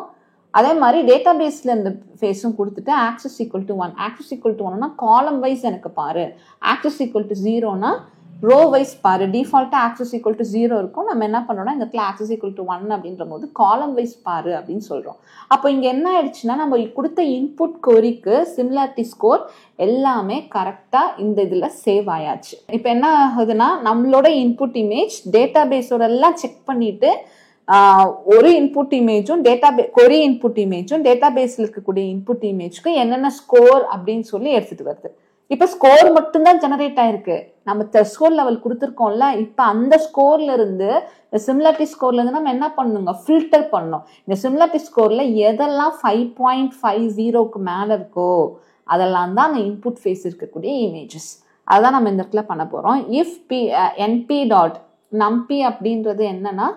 அதே மாதிரி டேட்டா பேஸ்ல இந்த ஃபேஸும் கொடுத்துட்டு axis equal to 1. Axis equal to 1னா காலம் வைஸ் எனக்கு பாரு, ஆக்சஸ் ஈக்குவல் டு 0னா ரோ வைஸ் பாரு. டிஃபால்ட்டா ஆக்சஸ் ஈக்குவல் டு 0 இருக்கும். நம்ம என்ன பண்ணோம்னா இந்த இடத்துல ஆக்சஸ் ஈக்குவல் டு 1 அப்படின்ற போது காலம் வைஸ் பாரு அப்படின்னு சொல்றோம். அப்போ இங்க என்ன ஆயிடுச்சுன்னா நம்ம கொடுத்த இன்புட் கொரிக்கு சிமிலாரிட்டி ஸ்கோர் எல்லாமே கரெக்டா இந்த இதுல சேவ் ஆயாச்சு. இப்போ என்ன ஆகுதுன்னா நம்மளோட இன்புட் இமேஜ் டேட்டா பேஸோட எல்லாம் செக் பண்ணிட்டு ஒரு இன்புட் இமேஜும் கொரி இன்புட் இமேஜும் டேட்டா பேஸ்ல இருக்கக்கூடிய இன்புட் இமேஜ்க்கு என்னென்ன ஸ்கோர் அப்படின்னு சொல்லி எடுத்துட்டு வருது. இப்ப ஸ்கோர் மட்டும்தான் ஜெனரேட் ஆயிருக்கு. நம்ம த்ரெஷ்ஹோல்ட் லெவல் கொடுத்துருக்கோம்ல, இப்ப அந்த ஸ்கோர்ல இருந்து சிமிலாரிட்டி ஸ்கோர்ல இருந்து நம்ம என்ன பண்ணுங்க, ஃபில்டர் பண்ணணும். இந்த சிமிலாரிட்டி ஸ்கோர்ல எதெல்லாம் 5.50க்கு மேல இருக்கோ அதெல்லாம் தான் அந்த இன்புட் ஃபேஸ் இருக்கக்கூடிய இமேஜஸ். அதான் நம்ம இந்த இடத்துல பண்ண போறோம். இஃப் np டாட் numpy அப்படின்றது என்னன்னா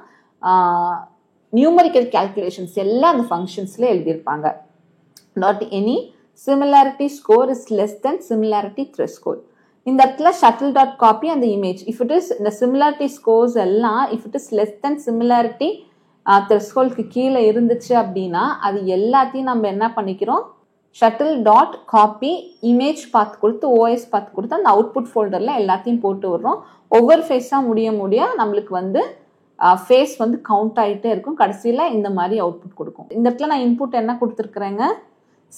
நியூமரிக்கல் கால்குலேஷன்ஸ் எல்லாம் அந்த ஃபங்க்ஷன்ஸ்ல எழுதியிருப்பாங்க. Dot any similarity score is less than similarity threshold. இந்த இடத்துல shuttle dot copy அந்த image. If it is இந்த similarity scores எல்லாம் if it is less than similarity thresholdக்கு கீழே இருந்துச்சு அப்படின்னா அது எல்லாத்தையும் நம்ம என்ன பண்ணிக்கிறோம், shuttle dot copy image path கொடுத்து OS path கொடுத்து அந்த அவுட்புட் ஃபோல்டர்ல எல்லாத்தையும் போட்டு விடுறோம். ஒவ்வொரு ஃபேஸா முடிய நம்மளுக்கு வந்து ஃபேஸ் வந்து கவுண்ட் ஆகிட்டே இருக்கும். கடைசியில் இந்த மாதிரி அவுட்புட் கொடுக்கும். இந்த இடத்துல நான் இன்புட் என்ன கொடுத்துருக்குறேங்க,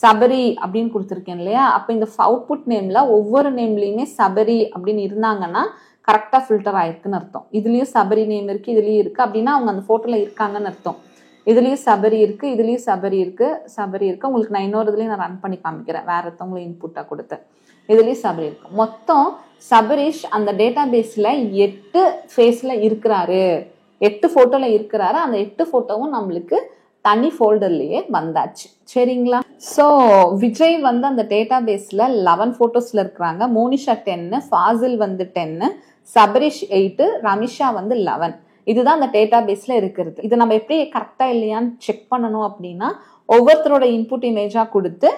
சபரி அப்படின்னு கொடுத்துருக்கேன் இல்லையா. அப்போ இந்த அவுட்புட் நேம்ல ஒவ்வொரு நேம்லையுமே சபரி அப்படின்னு இருந்தாங்கன்னா கரெக்டாக ஃபில்டர் ஆயிருக்குன்னு அர்த்தம். இதுலேயும் சபரி நேம் இருக்கு, இதுலேயும் இருக்கு அப்படின்னா அவங்க அந்த ஃபோட்டோல இருக்காங்கன்னு அர்த்தம். இதுலேயும் சபரி இருக்கு, இதுலேயும் சபரி இருக்கு. உங்களுக்கு நான் இன்னொரு இதுலேயும் நான் ரன் பண்ணி காமிக்கிறேன், வேற ஒருத்தவங்களை இன்புட்டாக கொடுத்து. இதுலேயும் சபரி இருக்கு. மொத்தம் சபரிஷ் அந்த டேட்டா பேஸ்ல 8 ஃபேஸ்ல இருக்கிறாரு, 8 போட்டோல இருக்கிறாரு. அந்த 8 போட்டோவும் நம்மளுக்கு தனி ஃபோல்டர்லயே வந்தாச்சு. சரிங்களா? ஸோ விஜய் வந்து அந்த டேட்டா பேஸ்ல 11 போட்டோஸ்ல இருக்கிறாங்க. மோனிஷா 10, ஃபாசில் வந்து 10, சபரிஷ் 8, ரமிஷா வந்து 11. இதுதான் அந்த டேட்டா பேஸ்ல இருக்கிறது. இது நம்ம எப்படி கரெக்டா இல்லையான்னு செக் பண்ணணும் அப்படின்னா ஒவ்வொருத்தரோட இன்புட் இமேஜா கொடுத்து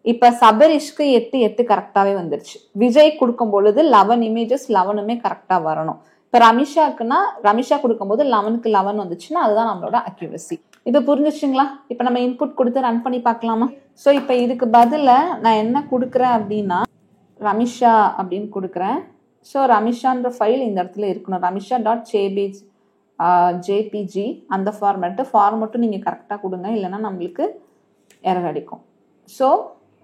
இப்ப சபரிஷ்க்கு 8 கரெக்டாவே வந்துருச்சு. விஜய் கொடுக்கும் பொழுது 11 இமேஜஸ் 11மே கரெக்டா வரணும். இப்ப ரமிஷாக்குன்னா ரமிஷா கொடுக்கும்போது 11க்கு 11 வந்துச்சுன்னா அதுதான் நம்மளோட அக்யூரசி. இது புரிஞ்சிச்சுங்களா? இப்ப நம்ம இன்புட் கொடுத்து ரன் பண்ணி பார்க்கலாமா? ஸோ இப்ப இதுக்கு பதில நான் என்ன கொடுக்குறேன் அப்படின்னா ரமிஷா அப்படின்னு கொடுக்குறேன். ஸோ ரமிஷான்ற ஃபைல் இந்த இடத்துல இருக்கணும். ரமிஷா டாட் ஜேபிஜி அந்த ஃபார்மட்டும் நீங்க கரெக்டா கொடுங்க, இல்லைன்னா நம்மளுக்கு எரர் அடிக்கும். ஸோ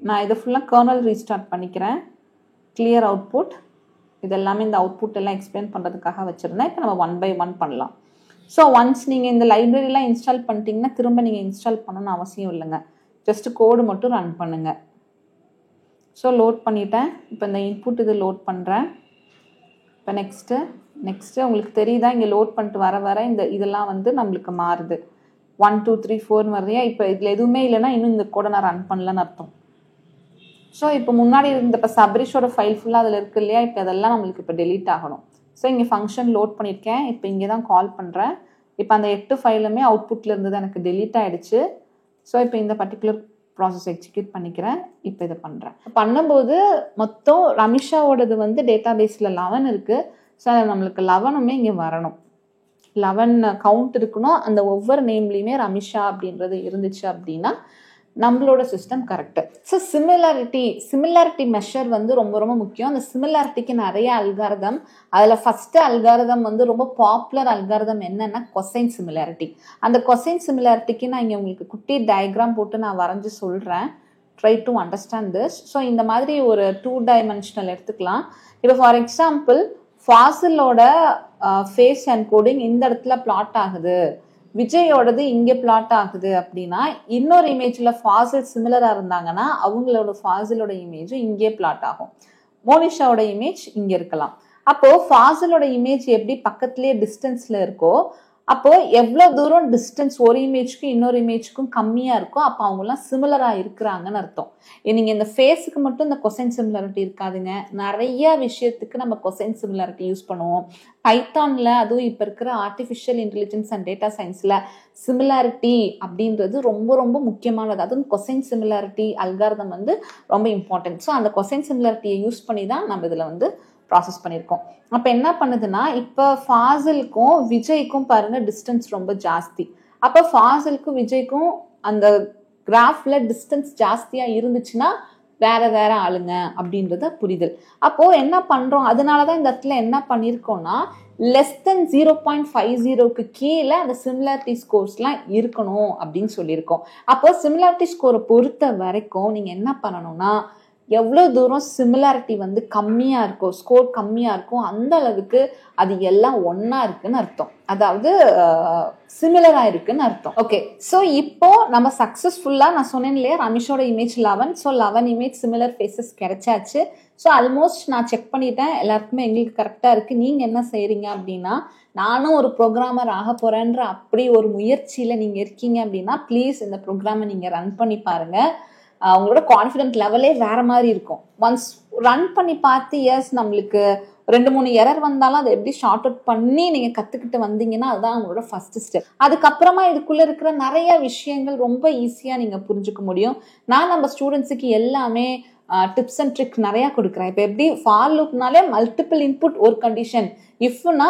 நான் இதை ஃபுல்லாக கர்னல் ரீஸ்டார்ட் பண்ணிக்கிறேன். Clear output. இதெல்லாமே இந்த அவுட்புட் எல்லாம் எக்ஸ்பிளைன் பண்ணுறதுக்காக வச்சுருந்தேன். இப்போ நம்ம 1 by 1 பண்ணலாம். ஸோ ஒன்ஸ் நீங்கள் இந்த லைப்ரரிலாம் இன்ஸ்டால் பண்ணிட்டீங்கன்னா திரும்ப நீங்கள் இன்ஸ்டால் பண்ணணும்னு அவசியம் இல்லைங்க. ஜஸ்ட் கோடு மட்டும் ரன் பண்ணுங்கள். ஸோ லோட் பண்ணிட்டேன். இப்போ இந்த இன்புட் இது லோட் பண்ணுறேன். இப்போ நெக்ஸ்ட்டு உங்களுக்கு தெரியுதா, இங்கே லோட் பண்ணிட்டு வர இதெல்லாம் வந்து நம்மளுக்கு மாறுது. 1 2 3 4 வருதையா. இப்போ இதில் எதுவுமே இல்லைன்னா இன்னும் இந்த கோடை நான் ரன் பண்ணலன்னு அர்த்தம். ஸோ இப்போ முன்னாடி இருந்த இப்போ சபரிஷோட ஃபைல் ஃபுல்லாக அதில் இருக்கு இல்லையா, இப்போ அதெல்லாம் நம்மளுக்கு இப்போ டெலீட் ஆகணும். ஸோ இங்கே ஃபங்க்ஷன் லோட் பண்ணியிருக்கேன். இப்போ இங்கே தான் கால் பண்ணுறேன். இப்போ அந்த 8 ஃபைலுமே அவுட்புட்டில் இருந்தது எனக்கு டெலீட் ஆகிடுச்சு. ஸோ இப்போ இந்த பர்டிகுலர் ப்ராசஸ் எக்ஸிக்யூட் பண்ணிக்கிறேன். இப்போ இதை பண்ணுறேன். பண்ணும்போது மொத்தம் ரமிஷாவோடது வந்து டேட்டா பேஸில் 11 இருக்குது. ஸோ நம்மளுக்கு 11மே இங்கே வரணும். 11 கவுண்ட் இருக்கணும். அந்த ஒவ்வொரு நேம்லேயுமே ரமிஷா அப்படின்றது இருந்துச்சு அப்படின்னா நம்மளோட system correct. So similarity measure வந்து ரொம்ப ரொம்ப முக்கியம். அந்த சிமிலாரிட்டிக்கு நிறைய அல்காரிதம். அதில் ஃபர்ஸ்ட் அல்காரிதம் வந்து ரொம்ப பாப்புலர் அல்காரிதம் என்னன்னா கொசைன் சிமிலாரிட்டி. அந்த கொசைன் சிமிலாரிட்டிக்கு நான் இங்கே உங்களுக்கு குட்டி டயக்ராம் போட்டு நான் வரைஞ்சி சொல்கிறேன். Try to understand this. So இந்த மாதிரி ஒரு 2 டைமென்ஷனல் எடுத்துக்கலாம். இப்போ ஃபார் எக்ஸாம்பிள் ஃபாசிலோட ஃபேஸ் என்கோடிங் இந்த இடத்துல பிளாட் ஆகுது, விஜயோடது இங்கே பிளாட் ஆகுது அப்படின்னா இன்னொரு இமேஜில் ஃபாசில் சிமிலராக இருந்தாங்கன்னா அவங்களோட ஃபாசிலோட இமேஜும் இங்கே பிளாட் ஆகும். மோனிஷாவோட இமேஜ் இங்கே இருக்கலாம். அப்போது ஃபாசிலோட இமேஜ் எப்படி பக்கத்துலேயே டிஸ்டன்ஸில் இருக்கோ அப்போ எவ்வளவு தூரம் டிஸ்டன்ஸ் ஒரு இமேஜ்க்கும் இன்னொரு இமேஜ்க்கும் கம்மியா இருக்கோ அப்போ அவங்க எல்லாம் சிமிலரா இருக்கிறாங்கன்னு அர்த்தம். நீங்க இந்த ஃபேஸுக்கு மட்டும் இந்த கொசைன் சிமிலாரிட்டி இருக்காதுங்க, நிறைய விஷயத்துக்கு நம்ம கொசைன் சிமிலாரிட்டி யூஸ் பண்ணுவோம். பைத்தான்ல அதுவும் இப்ப இருக்கிற ஆர்டிஃபிஷியல் இன்டெலிஜென்ஸ் அண்ட் டேட்டா சயின்ஸ்ல சிமிலாரிட்டி அப்படின்றது ரொம்ப ரொம்ப முக்கியமானது. அதுவும் கொசைன் சிமிலாரிட்டி அல்காரிதம் வந்து ரொம்ப இம்பார்ட்டன்ட். ஸோ அந்த கொசைன் சிமிலாரிட்டியை யூஸ் பண்ணி தான் நம்ம இதுல வந்து ப்ராசஸ் பண்ணியிருக்கோம். அப்ப என்ன பண்ணுதுன்னா, இப்ப ஃபாசிலுக்கும் விஜய்க்கும் பாருங்க டிஸ்டன்ஸ் ரொம்ப ஜாஸ்தி. அப்ப ஃபாசிலுக்கும் விஜய்க்கும் அந்த கிராஃப்ல டிஸ்டன்ஸ் ஜாஸ்தியா இருந்துச்சுன்னா வேற வேற ஆளுங்க அப்படின்றத புரிதல். அப்போ என்ன பண்றோம், அதனாலதான் இந்த இடத்துல என்ன பண்ணிருக்கோம்னா லெஸ் தென் 0.50க்கு கீழே அந்த சிமிலாரிட்டி ஸ்கோர்ஸ்லாம் இருக்கணும் அப்படின்னு சொல்லியிருக்கோம். அப்போ சிமிலாரிட்டி ஸ்கோரை பொறுத்த வரைக்கும் நீங்க என்ன பண்ணணும்னா, எவ்வளோ தூரம் சிமிலாரிட்டி வந்து கம்மியா இருக்கோ, ஸ்கோர் கம்மியா இருக்கும், அந்த அளவுக்கு அது எல்லாம் ஒன்னா இருக்குன்னு அர்த்தம். அதாவது சிமிலரா இருக்குன்னு அர்த்தம். ஓகே, ஸோ இப்போ நம்ம சக்சஸ்ஃபுல்லா நான் சொன்னேன் இல்லையா, ரமேஷோட image 11, so 11 image similar faces கிடைச்சாச்சு. ஸோ ஆல்மோஸ்ட் நான் செக் பண்ணிட்டேன், எல்லாருக்குமே எங்களுக்கு கரெக்டா இருக்கு. நீங்க என்ன செய்றீங்க அப்படின்னா, நானும் ஒரு ப்ரோக்ராமர் ஆக போறேன்ற அப்படி ஒரு முயற்சியில நீங்க இருக்கீங்க அப்படின்னா ப்ளீஸ் இந்த ப்ரோக்ராமை நீங்க ரன் பண்ணி பாருங்க. உங்களோட கான்ஃபிடென்ட் லெவலே வேற மாதிரி இருக்கும். ஒன்ஸ் ரன் பண்ணி பார்த்து எஸ் நம்மளுக்கு 2-3 எரர் வந்தாலும் அதை எப்படி ஷார்ட் அவுட் பண்ணி நீங்க கத்துக்கிட்டு வந்தீங்கன்னா அதுதான் உங்களோட ஃபர்ஸ்ட் ஸ்டெப். அதுக்கப்புறமா இதுக்குள்ள இருக்கிற நிறைய விஷயங்கள் ரொம்ப ஈஸியா நீங்க புரிஞ்சுக்க முடியும். நான் நம்ம ஸ்டூடெண்ட்ஸுக்கு எல்லாமே டிப்ஸ் அண்ட் ட்ரிக் நிறைய கொடுக்குறேன். இப்போ எப்படி ஃபார் லூப்னாலே மல்டிபிள் இன்புட் ஒரு கண்டிஷன், இஃப்னா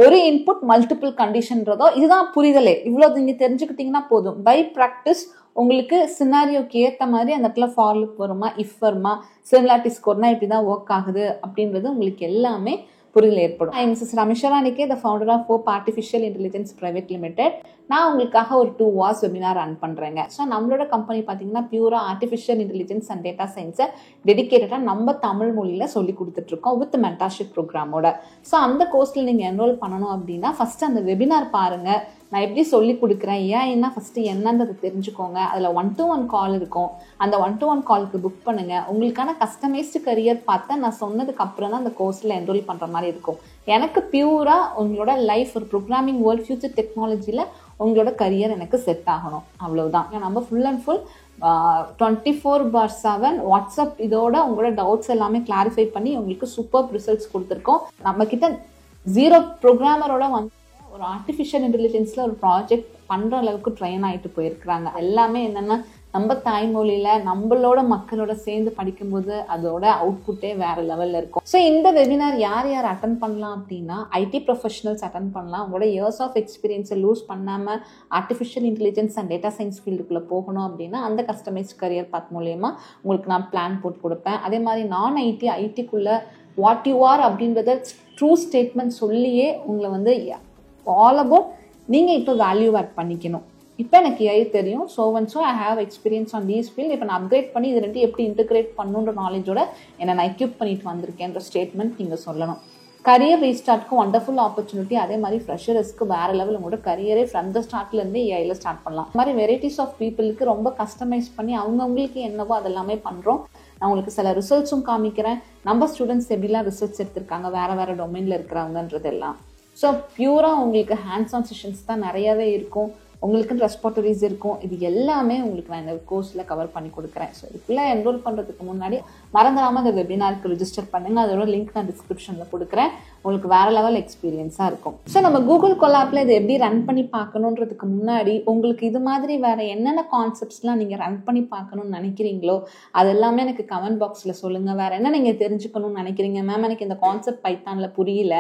ஒரு இன்புட் மல்டிபிள் கண்டிஷன்றதோ, இதுதான் புரிதலே. இவ்வளவு நீங்க தெரிஞ்சுக்கிட்டீங்கன்னா போதும். பை ப்ராக்டிஸ் உங்களுக்கு சினாரியோக்கு ஏற்ற மாதிரி அந்த இடத்துல ஃபார் லூப் வருமா, இஃப் வருமா, சிமிலாரிட்டி ஸ்கோர்னா இப்படிதான் ஒர்க் ஆகுது அப்படின்றது உங்களுக்கு எல்லாமே புரிதல் ஏற்படும். ஐ மிஸ்ஸஸ் ரமேஷா ராணிகே, the founder of hope artificial intelligence private limited. நான் உங்களுக்காக ஒரு 2 hours வெபினார் ரன் பண்றேங்க. ஸோ நம்மளோட கம்பெனி பார்த்தீங்கன்னா பியூரா ஆர்டிஃபிஷியல் இன்டெலிஜென்ஸ் அண்ட் டேட்டா சயின்ஸை டெடிகேட்டடா நம்ம தமிழ் மொழியில சொல்லி கொடுத்துட்டு இருக்கோம் வித் மென்டார்ஷிப் ப்ரோக்ராமோட. ஸோ அந்த கோர்ஸ்ல நீங்க என்ரோல் பண்ணணும் அப்படின்னா ஃபர்ஸ்ட் அந்த வெபினார் பாருங்க. நான் எப்படி சொல்லி கொடுக்குறேன், ஏன்னா ஃபர்ஸ்ட் என்னன்றதை தெரிஞ்சுக்கோங்க. அதில் 1-to-1 கால் இருக்கும். அந்த 1-to-1 காலுக்கு புக் பண்ணுங்க. உங்களுக்கான கஸ்டமைஸ்டு கரியர் பார்த்தா நான் சொன்னதுக்கு அப்புறம் தான் அந்த கோர்ஸில் என்ரோல் பண்ணுற மாதிரி இருக்கும். எனக்கு பியூரா உங்களோட லைஃப் ஒரு ப்ரோக்ராமிங் வேர்ல்ட் ஃபியூச்சர் டெக்னாலஜியில் உங்களோட கரியர் எனக்கு செட் ஆகணும், அவ்வளவுதான். நம்ம ஃபுல் அண்ட் ஃபுல் 24/7 வாட்ஸ்அப் இதோட உங்களோட டவுட்ஸ் எல்லாமே கிளாரிஃபை பண்ணி உங்களுக்கு சூப்பர் ரிசல்ட்ஸ் கொடுத்துருக்கோம். நம்ம கிட்ட 0 ப்ரோக்ராமரோட வந்து ஒரு ஆர்டிஃபிஷியல் இன்டெலிஜென்ஸ்ல ஒரு ப்ராஜெக்ட் பண்ற அளவுக்கு ட்ரெயின் ஆயிட்டு போயிருக்கிறாங்க. எல்லாமே என்னன்னா நம்ம தாய்மொழியில நம்மளோட மக்களோட சேர்ந்து படிக்கும்போது அதோட அவுட்புட்டே வேற லெவல்ல இருக்கும். ஸோ இந்த வெபினார் யார் யார் அட்டன் பண்ணலாம் அப்படின்னா, ஐடி ப்ரொஃபஷனல்ஸ் அட்டன் பண்ணலாம். உங்களோட இயர்ஸ் ஆஃப் எக்ஸ்பீரியன்ஸை லூஸ் பண்ணாம artificial intelligence and data science ஃபீல்டுக்குள்ள போகணும் அப்படின்னா அந்த கஸ்டமைஸ்ட் கரியர் பாத் மூலியமா உங்களுக்கு நான் பிளான் போட்டு கொடுப்பேன். அதே மாதிரி நான் ஐடிக்குள்ள வாட் யூ ஆர் அப்படின்றத ட்ரூ ஸ்டேட்மெண்ட் சொல்லியே உங்களை வந்து ஆல் அபவுட் நீங்க இப்போ வேல்யூ ஆட் பண்ணிக்கணும். இப்போ எனக்கு ஏஐ தெரியும், so I have experience on these field. இப்போ நான் அப்கிரேட் பண்ணி இது ரெண்டு எப்படி இன்டிகிரேட் பண்ணுன்ற நாலேஜோட என்னை நான் எக்யூப் பண்ணிட்டு வந்திருக்கேன்ற ஸ்டேட்மெண்ட் நீங்கள் சொல்லணும். கரியர் ரீஸ்டார்ட்க்கு வண்டர்ஃபுல் ஆப்பர்ச்சுனிட்டி. அதே மாதிரி ஃப்ரெஷர்ஸ்க்கு வேற லெவல் உங்களோட கரியரே ஃப்ரம் த ஸ்டார்ட்ல இருந்தே ஏஐல ஸ்டார்ட் பண்ணலாம். இந்த மாதிரி வெரைட்டிஸ் ஆஃப் பீப்புளுக்கு ரொம்ப கஸ்டமைஸ் பண்ணி அவங்கவுங்களுக்கு என்னவோ அதெல்லாமே பண்றோம். நான் உங்களுக்கு சில ரிசல்ட்ஸும் காமிக்கிறேன். நம்ம ஸ்டூடெண்ட்ஸ் எப்படிலாம் ரிசல்ட்ஸ் எடுத்திருக்காங்க வேற வேற டொமைன்ல இருக்கிறவங்கன்றது எல்லாம். ஸோ பியூரா உங்களுக்கு ஹேண்ட்ஸ் ஆன் செஷன்ஸ் தான் நிறையவே இருக்கும். உங்களுக்குன்னு ரெஸ்பாட்டரிஸ் இருக்கும். இது எல்லாமே உங்களுக்கு நான் இந்த கோர்ஸில் கவர் பண்ணி கொடுக்குறேன். ஸோ இதுக்குள்ளே என்ரோல் பண்ணுறதுக்கு முன்னாடி மறந்துடாமல் இந்த வெபினாருக்கு ரிஜிஸ்டர் பண்ணுங்கள். அதோட லிங்க் நான் டிஸ்கிரிப்ஷனில் கொடுக்குறேன். உங்களுக்கு வேற லெவல் எக்ஸ்பீரியன்ஸாக இருக்கும். ஸோ நம்ம கூகுள் கொலாப்ல இதை எப்படி ரன் பண்ணி பார்க்கணுன்றதுக்கு முன்னாடி உங்களுக்கு இது மாதிரி வேற என்னென்ன கான்செப்ட்ஸ்லாம் நீங்கள் ரன் பண்ணி பார்க்கணும்னு நினைக்கிறீங்களோ அது எல்லாமே எனக்கு கமெண்ட் பாக்ஸில் சொல்லுங்கள். வேற என்ன நீங்கள் தெரிஞ்சுக்கணும்னு நினைக்கிறீங்க, மேம் எனக்கு இந்த கான்செப்ட் பைத்தானில் புரியல,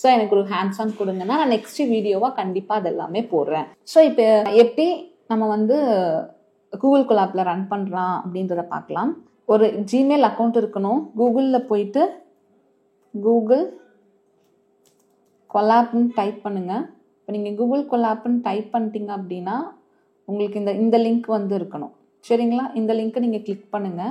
ஸோ எனக்கு ஒரு ஹேண்ட்ஸ் ஆன் கொடுங்கன்னா நான் நெக்ஸ்ட் வீடியோவாக கண்டிப்பாக அது எல்லாமே போடுறேன். ஸோ இப்போ எப்படி நம்ம வந்து கூகுள் கொலாப்ல ரன் பண்ணுறோம் அப்படின்றத பார்க்கலாம். ஒரு ஜிமெயில் அக்கௌண்ட் இருக்கணும். கூகுளில் போயிட்டு கூகுள் கொலாப்னு டைப் பண்ணுங்க. இப்போ நீங்கள் கூகுள் கொலாப்னு டைப் பண்ணிட்டீங்க அப்படின்னா உங்களுக்கு இந்த லிங்க் வந்து இருக்கணும், சரிங்களா? இந்த லிங்க்கை நீங்கள் கிளிக் பண்ணுங்க.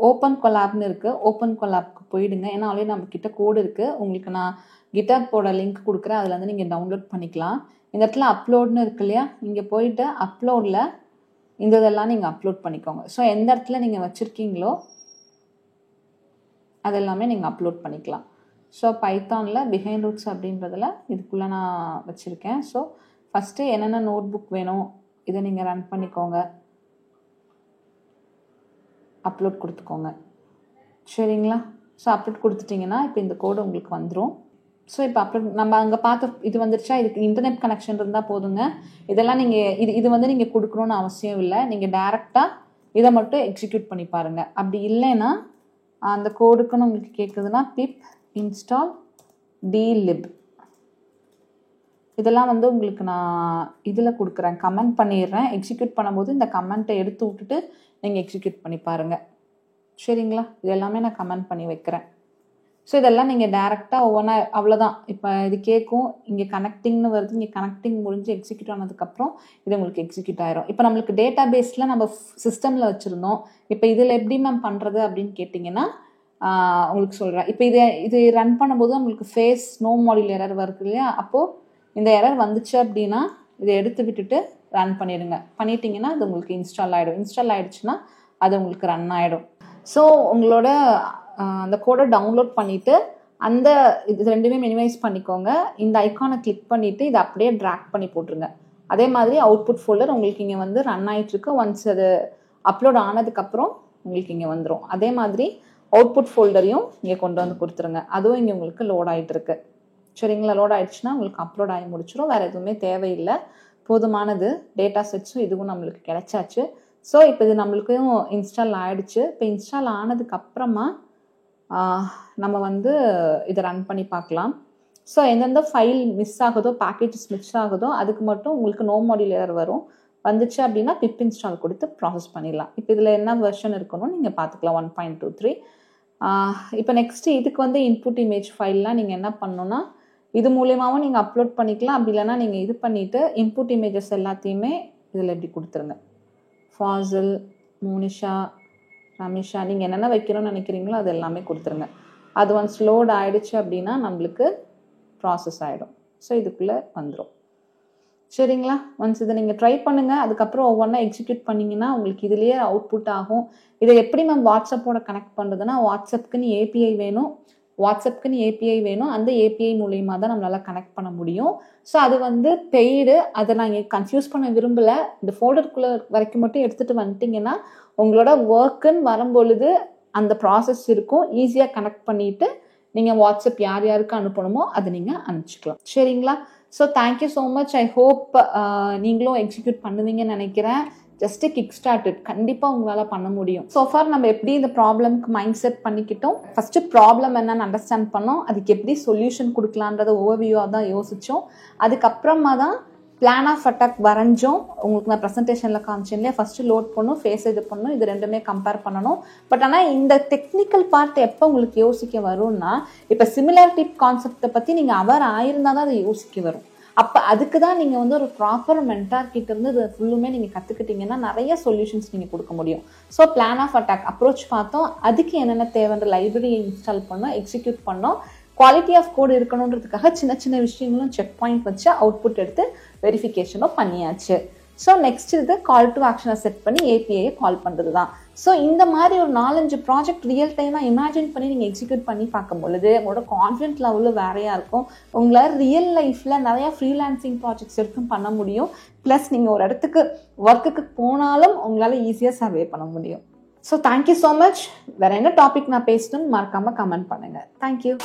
ஓப்பன் கொலாப்னு இருக்கு. ஓப்பன் கொலாப்க்கு போயிடுங்க. ஏன்னா ஆல்ரெடி நம்ம கிட்ட கோடு இருக்கு. உங்களுக்கு நான் கிட்டாப்போட லிங்க் கொடுக்குறேன், அதில் வந்து நீங்கள் டவுன்லோட் பண்ணிக்கலாம். இந்த இடத்துல அப்லோட்னு இருக்கு இல்லையா, இங்கே போயிட்டு அப்லோடில் இந்த இதெல்லாம் நீங்கள் அப்லோட் பண்ணிக்கோங்க. ஸோ எந்த இடத்துல நீங்கள் வச்சுருக்கீங்களோ அதெல்லாமே நீங்கள் அப்லோட் பண்ணிக்கலாம். ஸோ பைத்தானில் பிஹைண்ட் ரூட்ஸ் அப்படின்றதில் இதுக்குள்ளே நான் வச்சுருக்கேன். ஸோ ஃபஸ்ட்டு என்னென்ன நோட் புக் வேணும் இதை நீங்கள் ரன் பண்ணிக்கோங்க, அப்லோட் கொடுத்துக்கோங்க. சரிங்களா? ஸோ அப்லோட் கொடுத்துட்டிங்கன்னா இப்போ இந்த கோடு உங்களுக்கு வந்துடும். ஸோ இப்போ அப்லோட் நம்ம அங்கே பார்த்த இது வந்துருச்சா, இதுக்கு இன்டர்நெட் கனெக்ஷன் இருந்தால் போதுங்க. இதெல்லாம் நீங்கள் இது வந்து நீங்கள் கொடுக்கணுன்னு அவசியம் இல்லை. நீங்கள் டேரெக்டாக இதை மட்டும் எக்ஸிக்யூட் பண்ணி பாருங்கள். அப்படி இல்லைன்னா அந்த கோடுக்குன்னு உங்களுக்கு கேட்குதுன்னா பிப் இன்ஸ்டால் dlib இதெல்லாம் வந்து உங்களுக்கு நான் இதில் கொடுக்குறேன், கமெண்ட் பண்ணிடுறேன். எக்ஸிக்யூட் பண்ணும்போது இந்த கமெண்ட்டை எடுத்து விட்டுட்டு நீங்கள் எக்ஸிக்யூட் பண்ணி பாருங்கள். சரிங்களா? இது எல்லாமே நான் கமெண்ட் பண்ணி வைக்கிறேன். ஸோ இதெல்லாம் நீங்கள் டேரெக்டாக ஒவ்வொன்றா அவ்வளோதான். இப்போ இது கேட்கும், இங்கே கனெக்டிங்னு வருது, இங்கே கனெக்டிங் முடிஞ்சு எக்ஸிக்யூட் ஆனதுக்கப்புறம் இது உங்களுக்கு எக்ஸிக்யூட் ஆயிரும். இப்போ நம்மளுக்கு டேட்டா பேஸில் நம்ம சிஸ்டமில் வச்சுருந்தோம். இப்போ இதில் எப்படி மேம் பண்ணுறது அப்படின்னு கேட்டிங்கன்னா உங்களுக்கு சொல்கிறேன். இப்போ இது ரன் பண்ணும்போது உங்களுக்கு ஃபேஸ் நோ மாடியூல் எரர் வருது இல்லையா? அப்போது இந்த எரர் வந்துச்சு அப்படின்னா இதை எடுத்து விட்டுட்டு ரன் பண்ணிடுங்க. பண்ணிட்டீங்கன்னா அது உங்களுக்கு இன்ஸ்டால் ஆகிடும். இன்ஸ்டால் ஆகிடுச்சுன்னா அது உங்களுக்கு ரன் ஆகிடும். ஸோ உங்களோட அந்த கோடை டவுன்லோட் பண்ணிவிட்டு அந்த இது ரெண்டுமே மினிமைஸ் பண்ணிக்கோங்க. இந்த ஐக்கானை கிளிக் பண்ணிவிட்டு இதை அப்படியே ட்ராக் பண்ணி போட்டுருங்க. அதே மாதிரி அவுட்புட் ஃபோல்டர் உங்களுக்கு இங்கே வந்து ரன் ஆகிட்டுருக்கு. ஒன்ஸ் அது அப்லோட் ஆனதுக்கப்புறம் உங்களுக்கு இங்கே வந்துடும். அதே மாதிரி அவுட்புட் ஃபோல்டரையும் இங்கே கொண்டு வந்து கொடுத்துருங்க. அதுவும் இங்கே உங்களுக்கு லோட் ஆகிட்டுருக்கு. சரிங்களா? லோட் ஆகிடுச்சுன்னா உங்களுக்கு அப்லோட் ஆகி முடிச்சிடும். வேறு எதுவுமே தேவையில்லை, போதுமானது. டேட்டா செட்ஸும் இதுவும் நம்மளுக்கு கிடைச்சாச்சு. ஸோ இப்போ இது நம்மளுக்கும் இன்ஸ்டால் ஆகிடுச்சு. இப்போ இன்ஸ்டால் ஆனதுக்கப்புறமா நம்ம வந்து இதை ரன் பண்ணி பார்க்கலாம். ஸோ எந்தெந்த ஃபைல் மிஸ் ஆகுதோ, பேக்கேஜஸ் மிஸ் ஆகுதோ அதுக்கு மட்டும் உங்களுக்கு நோ மாடியூல் எரர் வரும். வந்துச்சு அப்படின்னா பிப் இன்ஸ்டால் கொடுத்து ப்ராசஸ் பண்ணிடலாம். இப்போ இதில் என்ன வெர்ஷன் இருக்கணும்னு நீங்கள் பார்த்துக்கலாம், 1.23. இப்போ நெக்ஸ்ட்டு இதுக்கு வந்து இன்புட் இமேஜ் ஃபைல்லாம் நீங்கள் என்ன பண்ணணும்னா இது மூலியமாகவும் நீங்கள் அப்லோட் பண்ணிக்கலாம். அப்படி இல்லைன்னா நீங்கள் இது பண்ணிவிட்டு இன்புட் இமேஜஸ் எல்லாத்தையுமே இதில் எப்படி கொடுத்துருங்க. ஃபாசில், மோனிஷா, ரமிஷா, நீங்கள் என்னென்ன வைக்கணும்னு நினைக்கிறீங்களோ அது எல்லாமே கொடுத்துருங்க. அது ஒன்ஸ் லோட் ஆகிடுச்சு அப்படின்னா நம்மளுக்கு ப்ராசஸ் ஆகிடும். ஸோ இதுக்குள்ளே வந்துடும். சரிங்களா? ஒன்ஸ் இதை நீங்கள் ட்ரை பண்ணுங்கள். அதுக்கப்புறம் ஒவ்வொன்றா எக்ஸிக்யூட் பண்ணிங்கன்னா உங்களுக்கு இதுலேயே அவுட்புட் ஆகும். இதை எப்படி மேம் வாட்ஸ்அப்போட கனெக்ட் பண்ணுறதுன்னா வாட்ஸ்அப்புக்குன்னு ஏபிஐ வேணும். அந்த ஏபிஐ மூலியமாக தான் நம்மளால் கனெக்ட் பண்ண முடியும். ஸோ அது வந்து பெய்டு. அதை நாங்கள் கன்ஃபியூஸ் பண்ண விரும்பலை. இந்த ஃபோல்டருக்குள்ளே வரைக்கும் மட்டும் எடுத்துகிட்டு வந்துட்டிங்கன்னா உங்களோட ஒர்க்குன்னு வரும்பொழுது அந்த ப்ராசஸ் இருக்கும். ஈஸியாக கனெக்ட் பண்ணிவிட்டு நீங்கள் வாட்ஸ்அப் யார் யாருக்கு அனுப்பணுமோ அதை நீங்கள் அனுப்பிச்சிக்கலாம். சரிங்களா? So thank you so much. I hope நீங்களும் எக்ஸிக்யூட் பண்ணுவீங்கன்னு நினைக்கிறேன். Just kick started. கண்டிப்பாக உங்களால் பண்ண முடியும். ஸோ ஃபார் நம்ம எப்படி இந்த ப்ராப்ளம்க்கு மைண்ட் செட் பண்ணிக்கிட்டோம். ஃபஸ்ட்டு ப்ராப்ளம் என்னன்னு அண்டர்ஸ்டாண்ட் பண்ணோம். அதுக்கு எப்படி சொல்யூஷன் கொடுக்கலான்றத ஓவர்வியூவாக தான் யோசித்தோம். அதுக்கப்புறமா தான் பிளான் ஆஃப் அட்டாக் வரைஞ்சோம். உங்களுக்கு நான் ப்ரெசன்டேஷனில் காமிச்சேன் இல்லையா? ஃபஸ்ட்டு லோட் பண்ணும், ஃபேஸ் இது பண்ணும், இது ரெண்டுமே கம்பேர் பண்ணணும். பட் ஆனால் இந்த டெக்னிக்கல் பார்ட் எப்போ உங்களுக்கு யோசிக்க வரும்னா இப்போ சிமிலாரிட்டி கான்செப்டை பற்றி நீங்கள் அவர் ஆயிருந்தால் தான் அதை யோசிக்க வரும். அப்போ அதுக்கு தான் நீங்கள் வந்து ஒரு ப்ராப்பர் மென்டார் கிட்ட இருந்து இது ஃபுல்லுமே நீங்கள் கற்றுக்கிட்டீங்கன்னா நிறைய சொல்யூஷன்ஸ் நீங்கள் கொடுக்க முடியும். So plan of attack approach பார்த்தோம். அதுக்கு என்னென்ன தேவைன்ற லைப்ரரியை இன்ஸ்டால் பண்ணோம், எக்ஸிக்யூட் பண்ணோம். குவாலிட்டி ஆஃப் கோடு இருக்கணுன்றதுக்காக சின்ன சின்ன விஷயங்களும் செக் பாயிண்ட் வச்சு அவுட்புட் எடுத்து வெரிஃபிகேஷனும் பண்ணியாச்சு. ஸோ நெக்ஸ்ட் இது கால் டு ஆக்ஷனை செட் பண்ணி ஏபிஐயை கால் பண்ணுறது தான். ஸோ இந்த மாதிரி ஒரு 4-5 ப்ராஜெக்ட் ரியல் டைமாக இமேஜின் பண்ணி நீங்கள் எக்ஸிக்யூட் பண்ணி பார்க்கும் பொழுது உங்களோட கான்ஃபிடென்ட் லெவலில் வேறையாக இருக்கும். உங்களால் ரியல் லைஃப்பில் நிறையா ஃப்ரீலான்சிங் ப்ராஜெக்ட்ஸ் இருக்கும் பண்ண முடியும். ப்ளஸ் நீங்கள் ஒரு இடத்துக்கு ஒர்க்குக்கு போனாலும் உங்களால் ஈஸியாக சர்வே பண்ண முடியும். So thank you so much. வேறு என்ன டாபிக் நான் பேசணும்னு மறக்காமல் கமெண்ட் பண்ணுங்கள். தேங்க்யூ.